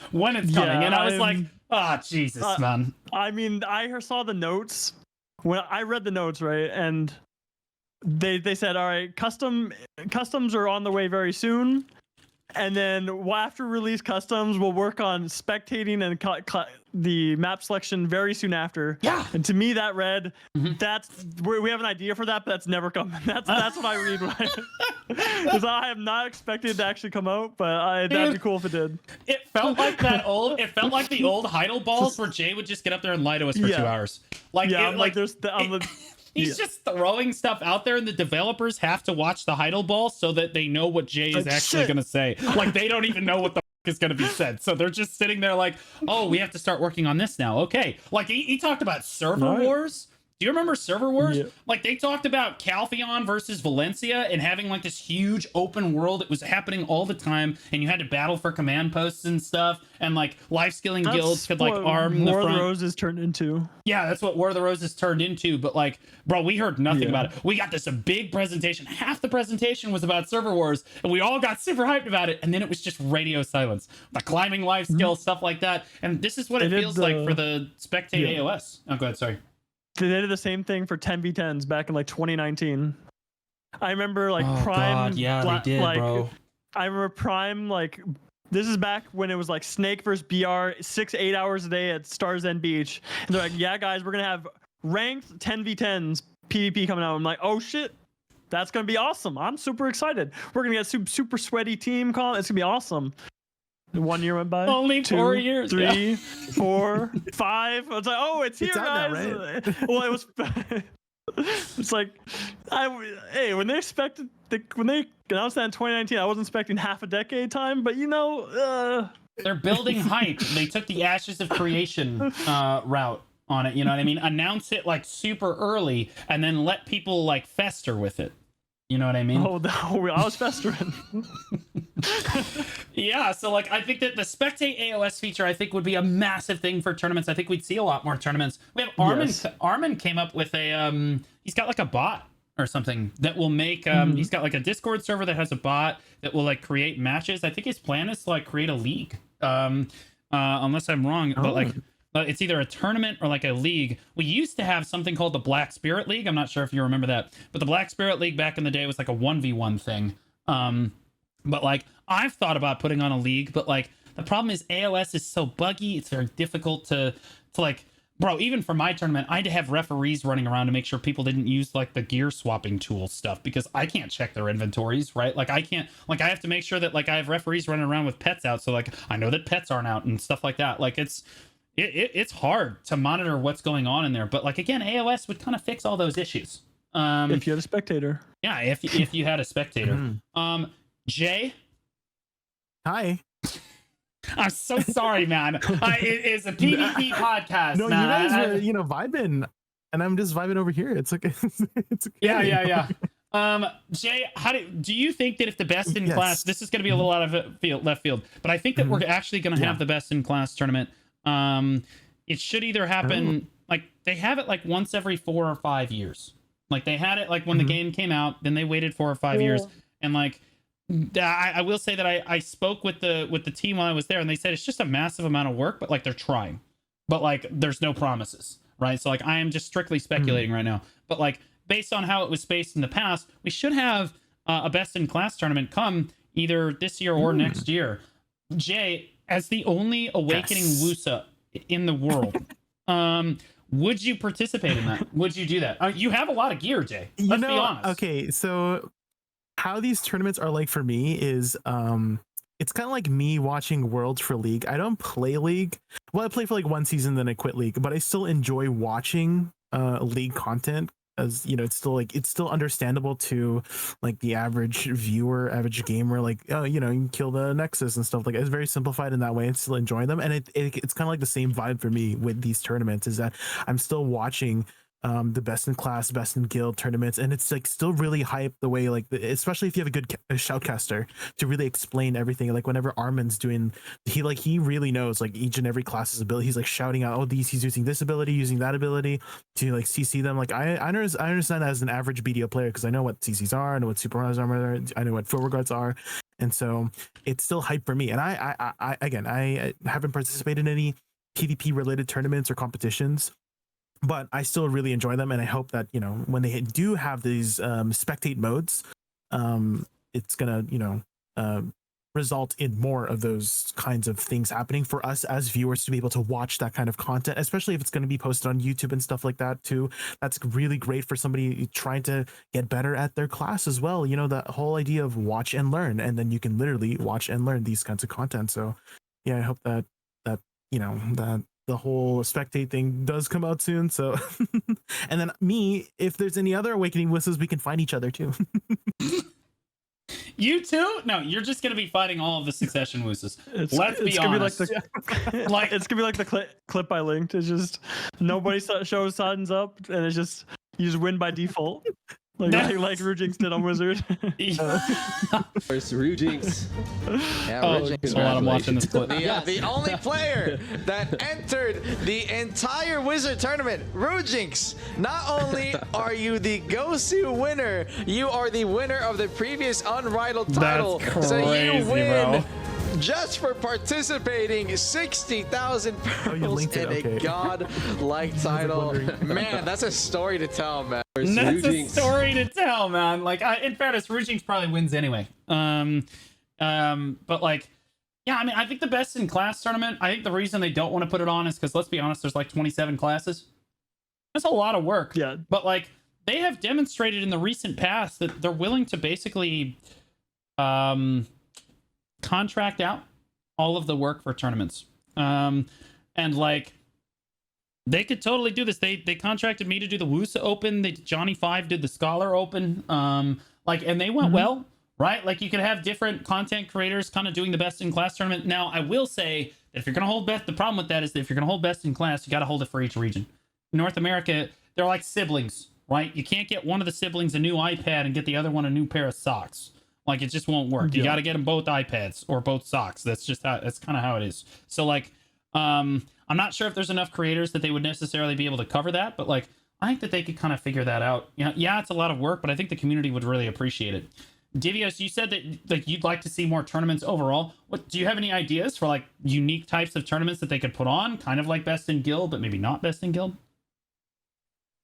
when it's coming. And I was like, Jesus, man. I mean, I saw the notes when I read the notes, right? And they said, all right, customs are on the way very soon. And then after release customs, we'll work on spectating and the map selection very soon after. Yeah. And to me, that read, we have an idea for that, but that's never coming. That's what I read. Because I have not expected it to actually come out, but that'd be cool if it did. It felt like that old. It felt like the old Heidel balls where Jay would just get up there and lie to us for 2 hours. Like, yeah, he's just throwing stuff out there, and the developers have to watch the Heidel ball so that they know what Jay is actually going to say. Like, they don't even know what the is going to be said, so they're just sitting there like, oh, we have to start working on this now. Okay, like he talked about server wars. Do you remember Server Wars? Yeah. Like, they talked about Calpheon versus Valencia and having like this huge open world. It was happening all the time, and you had to battle for command posts and stuff, and like life skilling guilds could like arm the front. War of the Roses turned into. Yeah, that's what War of the Roses turned into. But like, bro, we heard nothing about it. We got this a big presentation. Half the presentation was about Server Wars, and we all got super hyped about it. And then it was just radio silence. The climbing life skill, stuff like that. And this is what it feels like for the Spectate AOS. Oh, go ahead. Sorry. They did the same thing for 10v10s back in like 2019. I remember like Prime. God, yeah, they did, bro. I remember Prime, like, this is back when it was like Snake versus BR, 6-8 hours a day at Stars End Beach. And they're like, yeah, guys, we're going to have ranked 10v10s PvP coming out. I'm like, oh shit, that's going to be awesome. I'm super excited. We're going to get a super sweaty team call. It's going to be awesome. 1 year went by. Only 4 years. 3, 4, 5. I was like, oh, it's here, guys. Now, right? Well, it was. It's like, when they announced that in 2019, I wasn't expecting half a decade time, but they're building hype. They took the Ashes of Creation route on it. You know what I mean? Announce it like super early, and then let people like fester with it. You know what I mean? Oh, no, I was festering. Yeah, so like I think that the Spectate AOS feature I think would be a massive thing for tournaments. I think we'd see a lot more tournaments. We have Armin. Yes. Armin came up with a he's got like a bot or something that will make he's got like a Discord server that has a bot that will like create matches. I think his plan is to like create a league. Unless I'm wrong, but it's either a tournament or like a league. We used to have something called the Black Spirit League. I'm not sure if you remember that, but the Black Spirit League back in the day was like a 1v1 thing. But like I've thought about putting on a league, but like the problem is AOS is so buggy. It's very difficult to like, bro, even for my tournament, I had to have referees running around to make sure people didn't use like the gear swapping tool stuff because I can't check their inventories, right? Like I can't, like I have to make sure that like I have referees running around with pets out. So like I know that pets aren't out and stuff like that. Like it's hard to monitor what's going on in there. But like, again, AOS would kind of fix all those issues. If you had a spectator. Yeah, if you had a spectator. Jay? Hi. I'm so sorry, man. It is a PvP podcast. No, man. you guys were, vibing, and I'm just vibing over here. It's okay. It's okay. Yeah. Jay, do you think that if the best in class, this is going to be a little out of left field, but I think that we're actually going to have the best in class tournament. It should either happen like they have it like once every 4 or 5 years. Like they had it like when the game came out, then they waited 4 or 5 years, and like. I will say that I spoke with the team while I was there, and they said it's just a massive amount of work, but like they're trying, but like there's no promises, right? So like I am just strictly speculating right now, but like based on how it was spaced in the past, we should have a best in class tournament come either this year or next year. Jay, as the only awakening Wusa in the world, would you participate in that? Would you do that? You have a lot of gear, Jay. Let's be honest. Okay, so how these tournaments are like for me is it's kind of like me watching Worlds for League. I don't play League. Well, I play for like 1 season, then I quit League, but I still enjoy watching League content, as it's still understandable to like the average viewer, average gamer. Like, you can kill the Nexus and stuff like that. It's very simplified in that way and still enjoying them. And it's kind of like the same vibe for me with these tournaments, is that I'm still watching the best in class, best in guild tournaments, and it's like still really hype the way especially if you have a good shoutcaster to really explain everything. Like whenever Armin's doing, he really knows like each and every class's ability. He's like shouting out, he's using this ability, using that ability to like CC them. Like I understand that as an average BDO player, because I know what CCs are, I know what Superpowers are, I know what forward guards are, and so it's still hype for me. And I haven't participated in any PvP related tournaments or competitions, but I still really enjoy them, and I hope that when they do have these spectate modes, it's gonna result in more of those kinds of things happening for us as viewers to be able to watch that kind of content, especially if it's going to be posted on YouTube and stuff like that too. That's really great for somebody trying to get better at their class as well. You know, that whole idea of watch and learn, and then you can literally watch and learn these kinds of content. So yeah, I hope that you know, that the whole spectate thing does come out soon. So and then me, if there's any other Awakening Whistles, we can find each other too. You too? No, you're just gonna be fighting all of the Succession Wooses. Let's be honest. Like it's gonna be like the clip I linked. It's just nobody shows signs up, and it's just you just win by default. Like Rujinx did on Wizard. First Rujinx. Yeah, Rujinx. Hold on, I'm watching this clip. The only player that entered the entire Wizard tournament, Rujinx. Not only are you the Gosu winner, you are the winner of the previous Unrivaled title. That's so crazy, you win. bro. Just for participating, 60,000 pearls in a god-like title. Man, that's a story to tell, man. That's a story to tell, man. Like, in fairness, Rujinx probably wins anyway. But like, yeah, I mean, I think the best in class tournament, I think the reason they don't want to put it on is because, let's be honest, there's like 27 classes. That's a lot of work. Yeah. But like, they have demonstrated in the recent past that they're willing to basically contract out all of the work for tournaments. And like, they could totally do this. They contracted me to do the Wusa Open. Johnny 5 did the Scholar Open. Like, and they went well, right? Like, you could have different content creators kind of doing the best in class tournament. Now, I will say that if you're gonna hold best, the problem with that is that if you're gonna hold best in class, you got to hold it for each region. North America, they're like siblings, right? You can't get one of the siblings a new iPad and get the other one a new pair of socks. Like, it just won't work. You got to get them both iPads or both socks. That's just how, that's kind of how it is. So like, I'm not sure if there's enough creators that they would necessarily be able to cover that, but like, I think that they could kind of figure that out. Yeah, it's a lot of work, but I think the community would really appreciate it. Divios, you said that like you'd like to see more tournaments overall. What do you have any ideas for like unique types of tournaments that they could put on, kind of like Best in Guild, but maybe not Best in Guild?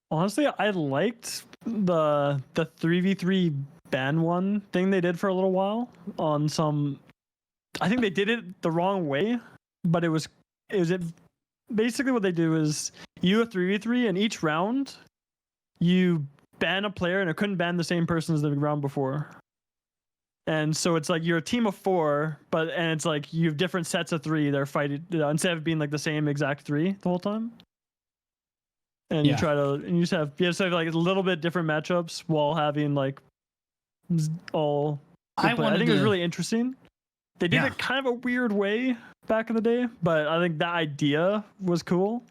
Honestly, I liked the 3v3 ban one thing they did for a little while on some. I think they did it the wrong way, but it was basically what they do is you a 3v3 and each round you ban a player and it couldn't ban the same person as the round before. And so it's like you're a team of 4, and it's like you have different sets of 3 they're fighting instead of being like the same exact 3 the whole time. And you try to, and you just have like a little bit different matchups while having like all. I think it was really interesting. They did it kind of a weird way back in the day, but I think that idea was cool.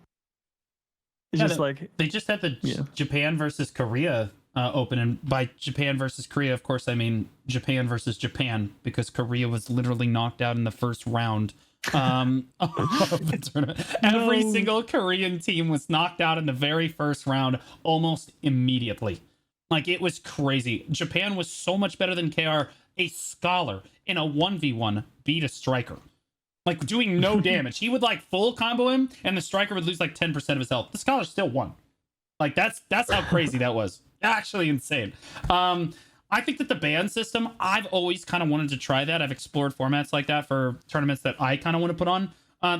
It's just like they just had the Japan versus Korea open, and by Japan versus Korea, of course, I mean Japan versus Japan, because Korea was literally knocked out in the first round of the tournament. Every single Korean team was knocked out in the very first round almost immediately. Like, it was crazy. Japan was so much better than KR. A Scholar in a 1v1 beat a Striker, like doing no damage. He would like full combo him and the Striker would lose like 10% of his health. The Scholar still won. Like, that's how crazy that was. Actually insane. I think that the ban system, I've always kind of wanted to try that. I've explored formats like that for tournaments that I kind of want to put on.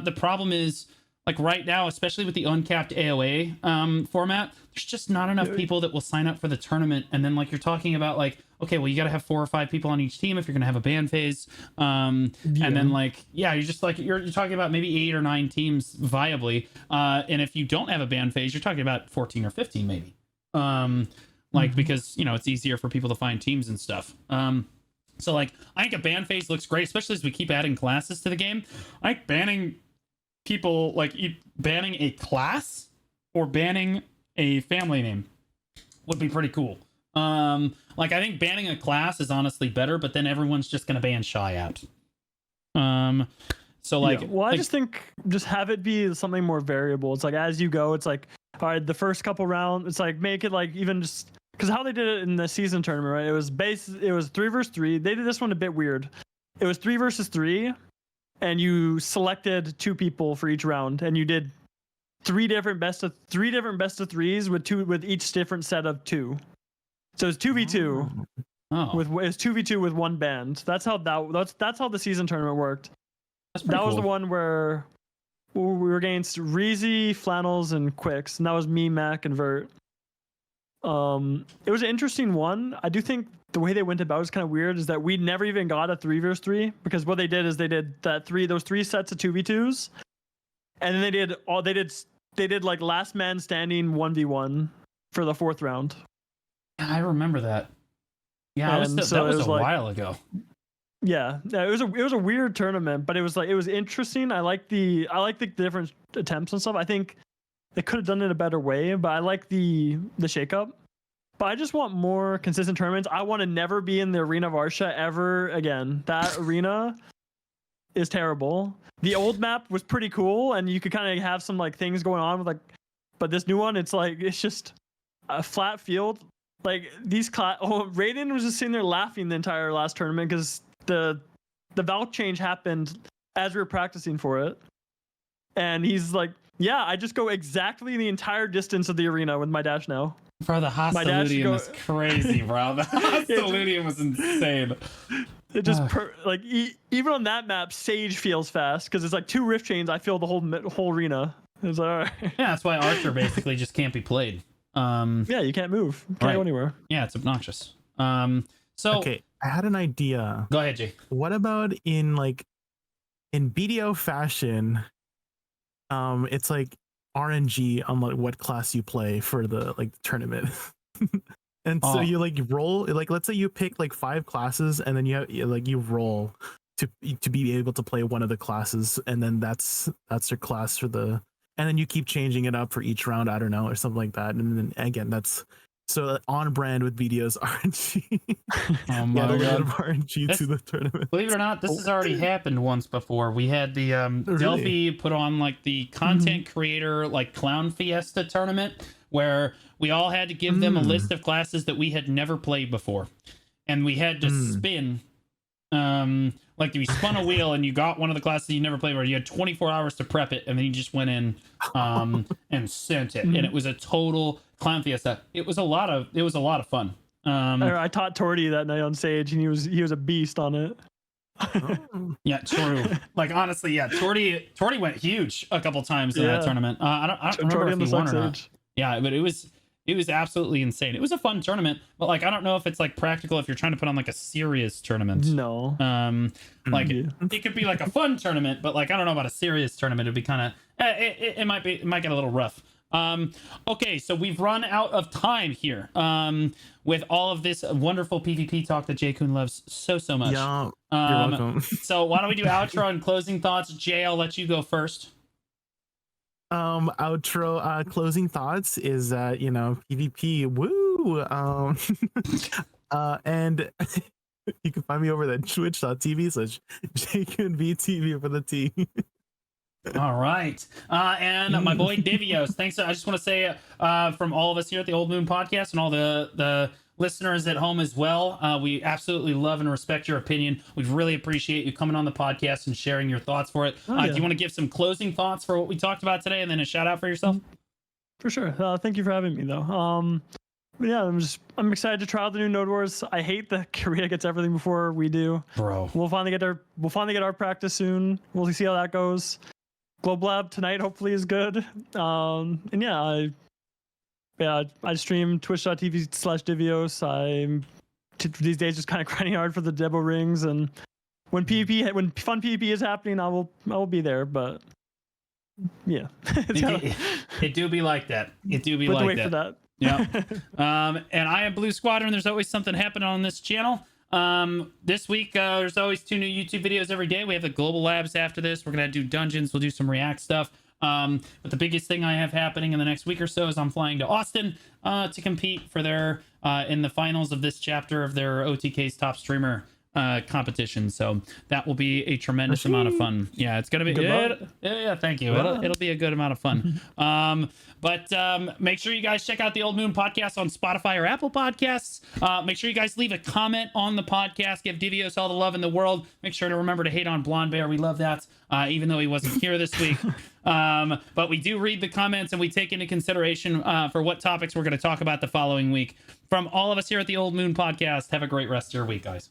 The problem is, like right now, especially with the uncapped AOA format, there's just not enough people that will sign up for the tournament. And then like you're talking about like, okay, well, you got to have 4 or 5 people on each team if you're going to have a ban phase. And then like, you're just like, you're talking about maybe 8 or 9 teams viably. And if you don't have a ban phase, you're talking about 14 or 15 maybe. Like, because, you know, it's easier for people to find teams and stuff. So like, I think a ban phase looks great, especially as we keep adding classes to the game. I think banning people, like banning a class or banning a family name would be pretty cool. Like, I think banning a class is honestly better, but then everyone's just gonna ban Shy out. So like, I just think just have it be something more variable. It's like as you go, it's like, all right, the first couple rounds, it's like make it like even just because how they did it in the season tournament, right? It was 3 versus 3. They did this one a bit weird. It was 3 versus 3, and you selected 2 people for each round, and you did 3 different best of 3s with each different set of 2. So it's 2v2, Oh, With it's 2v2 with one band. That's how that's how the season tournament worked. that's pretty That was cool. the one where we were against Reezy, Flannels, and Quicks, and that was me, Mac, and Vert. It was an interesting one. I do think the way they went about it was kind of weird. Is that we never even got a 3v3 because what they did is they did those three sets of 2v2s, and then they did like last man standing 1v1 for the fourth round. I remember that. Yeah, And that so it was was a like- while ago. Yeah, it was a weird tournament, but it was interesting. I like the different attempts and stuff. I think they could have done it in a better way, but I like the shakeup. But I just want more consistent tournaments. I want to never be in the arena of Arsha ever again. That arena is terrible. The old map was pretty cool, and you could kind of have some like things going on with like, but this new one, it's just a flat field. Like Raiden was just sitting there laughing the entire last tournament because the Valk change happened as we were practicing for it, and he's like, "Yeah, I just go exactly the entire distance of the arena with my dash now." Bro, the My dash Hostiludium is crazy, bro. The Hostiludium was insane. It just even on that map, Sage feels fast because it's like 2 rift chains. I feel the whole arena. It's like, all right. Yeah, that's why Archer basically just can't be played. Yeah, you can't move. Can't Right. go anywhere. Yeah, it's obnoxious. So Okay, I had an idea. go ahead, Jay. What about in BDO fashion? It's like RNG on like what class you play for the tournament. And so Oh. you roll, let's say you pick 5 classes, and then you roll to be able to play one of the classes, and then that's your class for the, and then you keep changing it up for each round, I don't know, or something like that. And then again, that's so on brand with BDO's RNG. Oh my Add a little god. bit of RNG to the tournament. Believe it or not, this has already happened once before. We had the Really? Delphi put on the content creator clown fiesta tournament where we all had to give them a list of classes that we had never played before, and we had to spin. You spun a wheel and you got one of the classes you never played before. You had 24 hours to prep it, and then you just went in and sent it, and it was a total clown fiesta. It was a lot of fun. I taught Torty that night on Sage, and he was a beast on it. Yeah, true. Honestly, yeah, Torty went huge a couple times in that tournament. I don't remember if he won or not. Sage. Yeah, but it was absolutely insane. It was a fun tournament, but I don't know if it's practical if you're trying to put on a serious tournament. No. It could be a fun tournament, but I don't know about a serious tournament. It'd be kind of it might get a little rough. Okay, so we've run out of time here. With all of this wonderful PvP talk that Jay Kun loves so much. Yeah, you're welcome. So why don't we do outro and closing thoughts? Jay, I'll let you go first. Outro closing thoughts is PvP woo and you can find me over at twitch.tv/JKunVTV for the T. All right. And my boy Divios, thanks. I just want to say from all of us here at the Old Moon Podcast and all the listeners at home as well, we absolutely love and respect your opinion. We really appreciate you coming on the podcast and sharing your thoughts for it. Do you want to give some closing thoughts for what we talked about today, and then a shout out for yourself? For sure. Thank you for having me, though. Yeah, I'm excited to try out the new Node Wars. I hate that Korea gets everything before we do. Bro. We'll finally get our practice soon. We'll see how that goes. Global Lab tonight hopefully is good. And yeah, I stream twitch.tv/Divios. These days just kind of grinding hard for the Debo rings, and when fun PvP is happening, I will be there. But yeah, it do be like that. It do be but like wait that. for that. Yeah. And I am Blue Squadron. There's always something happening on this channel. This week, there's always 2 new YouTube videos every day. We have the Global Labs after this. We're going to do dungeons. We'll do some React stuff. But the biggest thing I have happening in the next week or so is I'm flying to Austin to compete for their in the finals of this chapter of their OTK's Top Streamer competition. So that will be a tremendous amount of fun. Yeah, it's gonna be good. Yeah, thank you. It'll be a good amount of fun. But make sure you guys check out the Old Moon podcast on Spotify or Apple Podcasts. Make sure you guys leave a comment on the podcast. Give Divios all the love in the world. Make sure to remember to hate on Blonde Bear. We love that, even though he wasn't here this week. But we do read the comments and we take into consideration for what topics we're going to talk about the following week. From all of us here at the Old Moon podcast, have a great rest of your week, guys.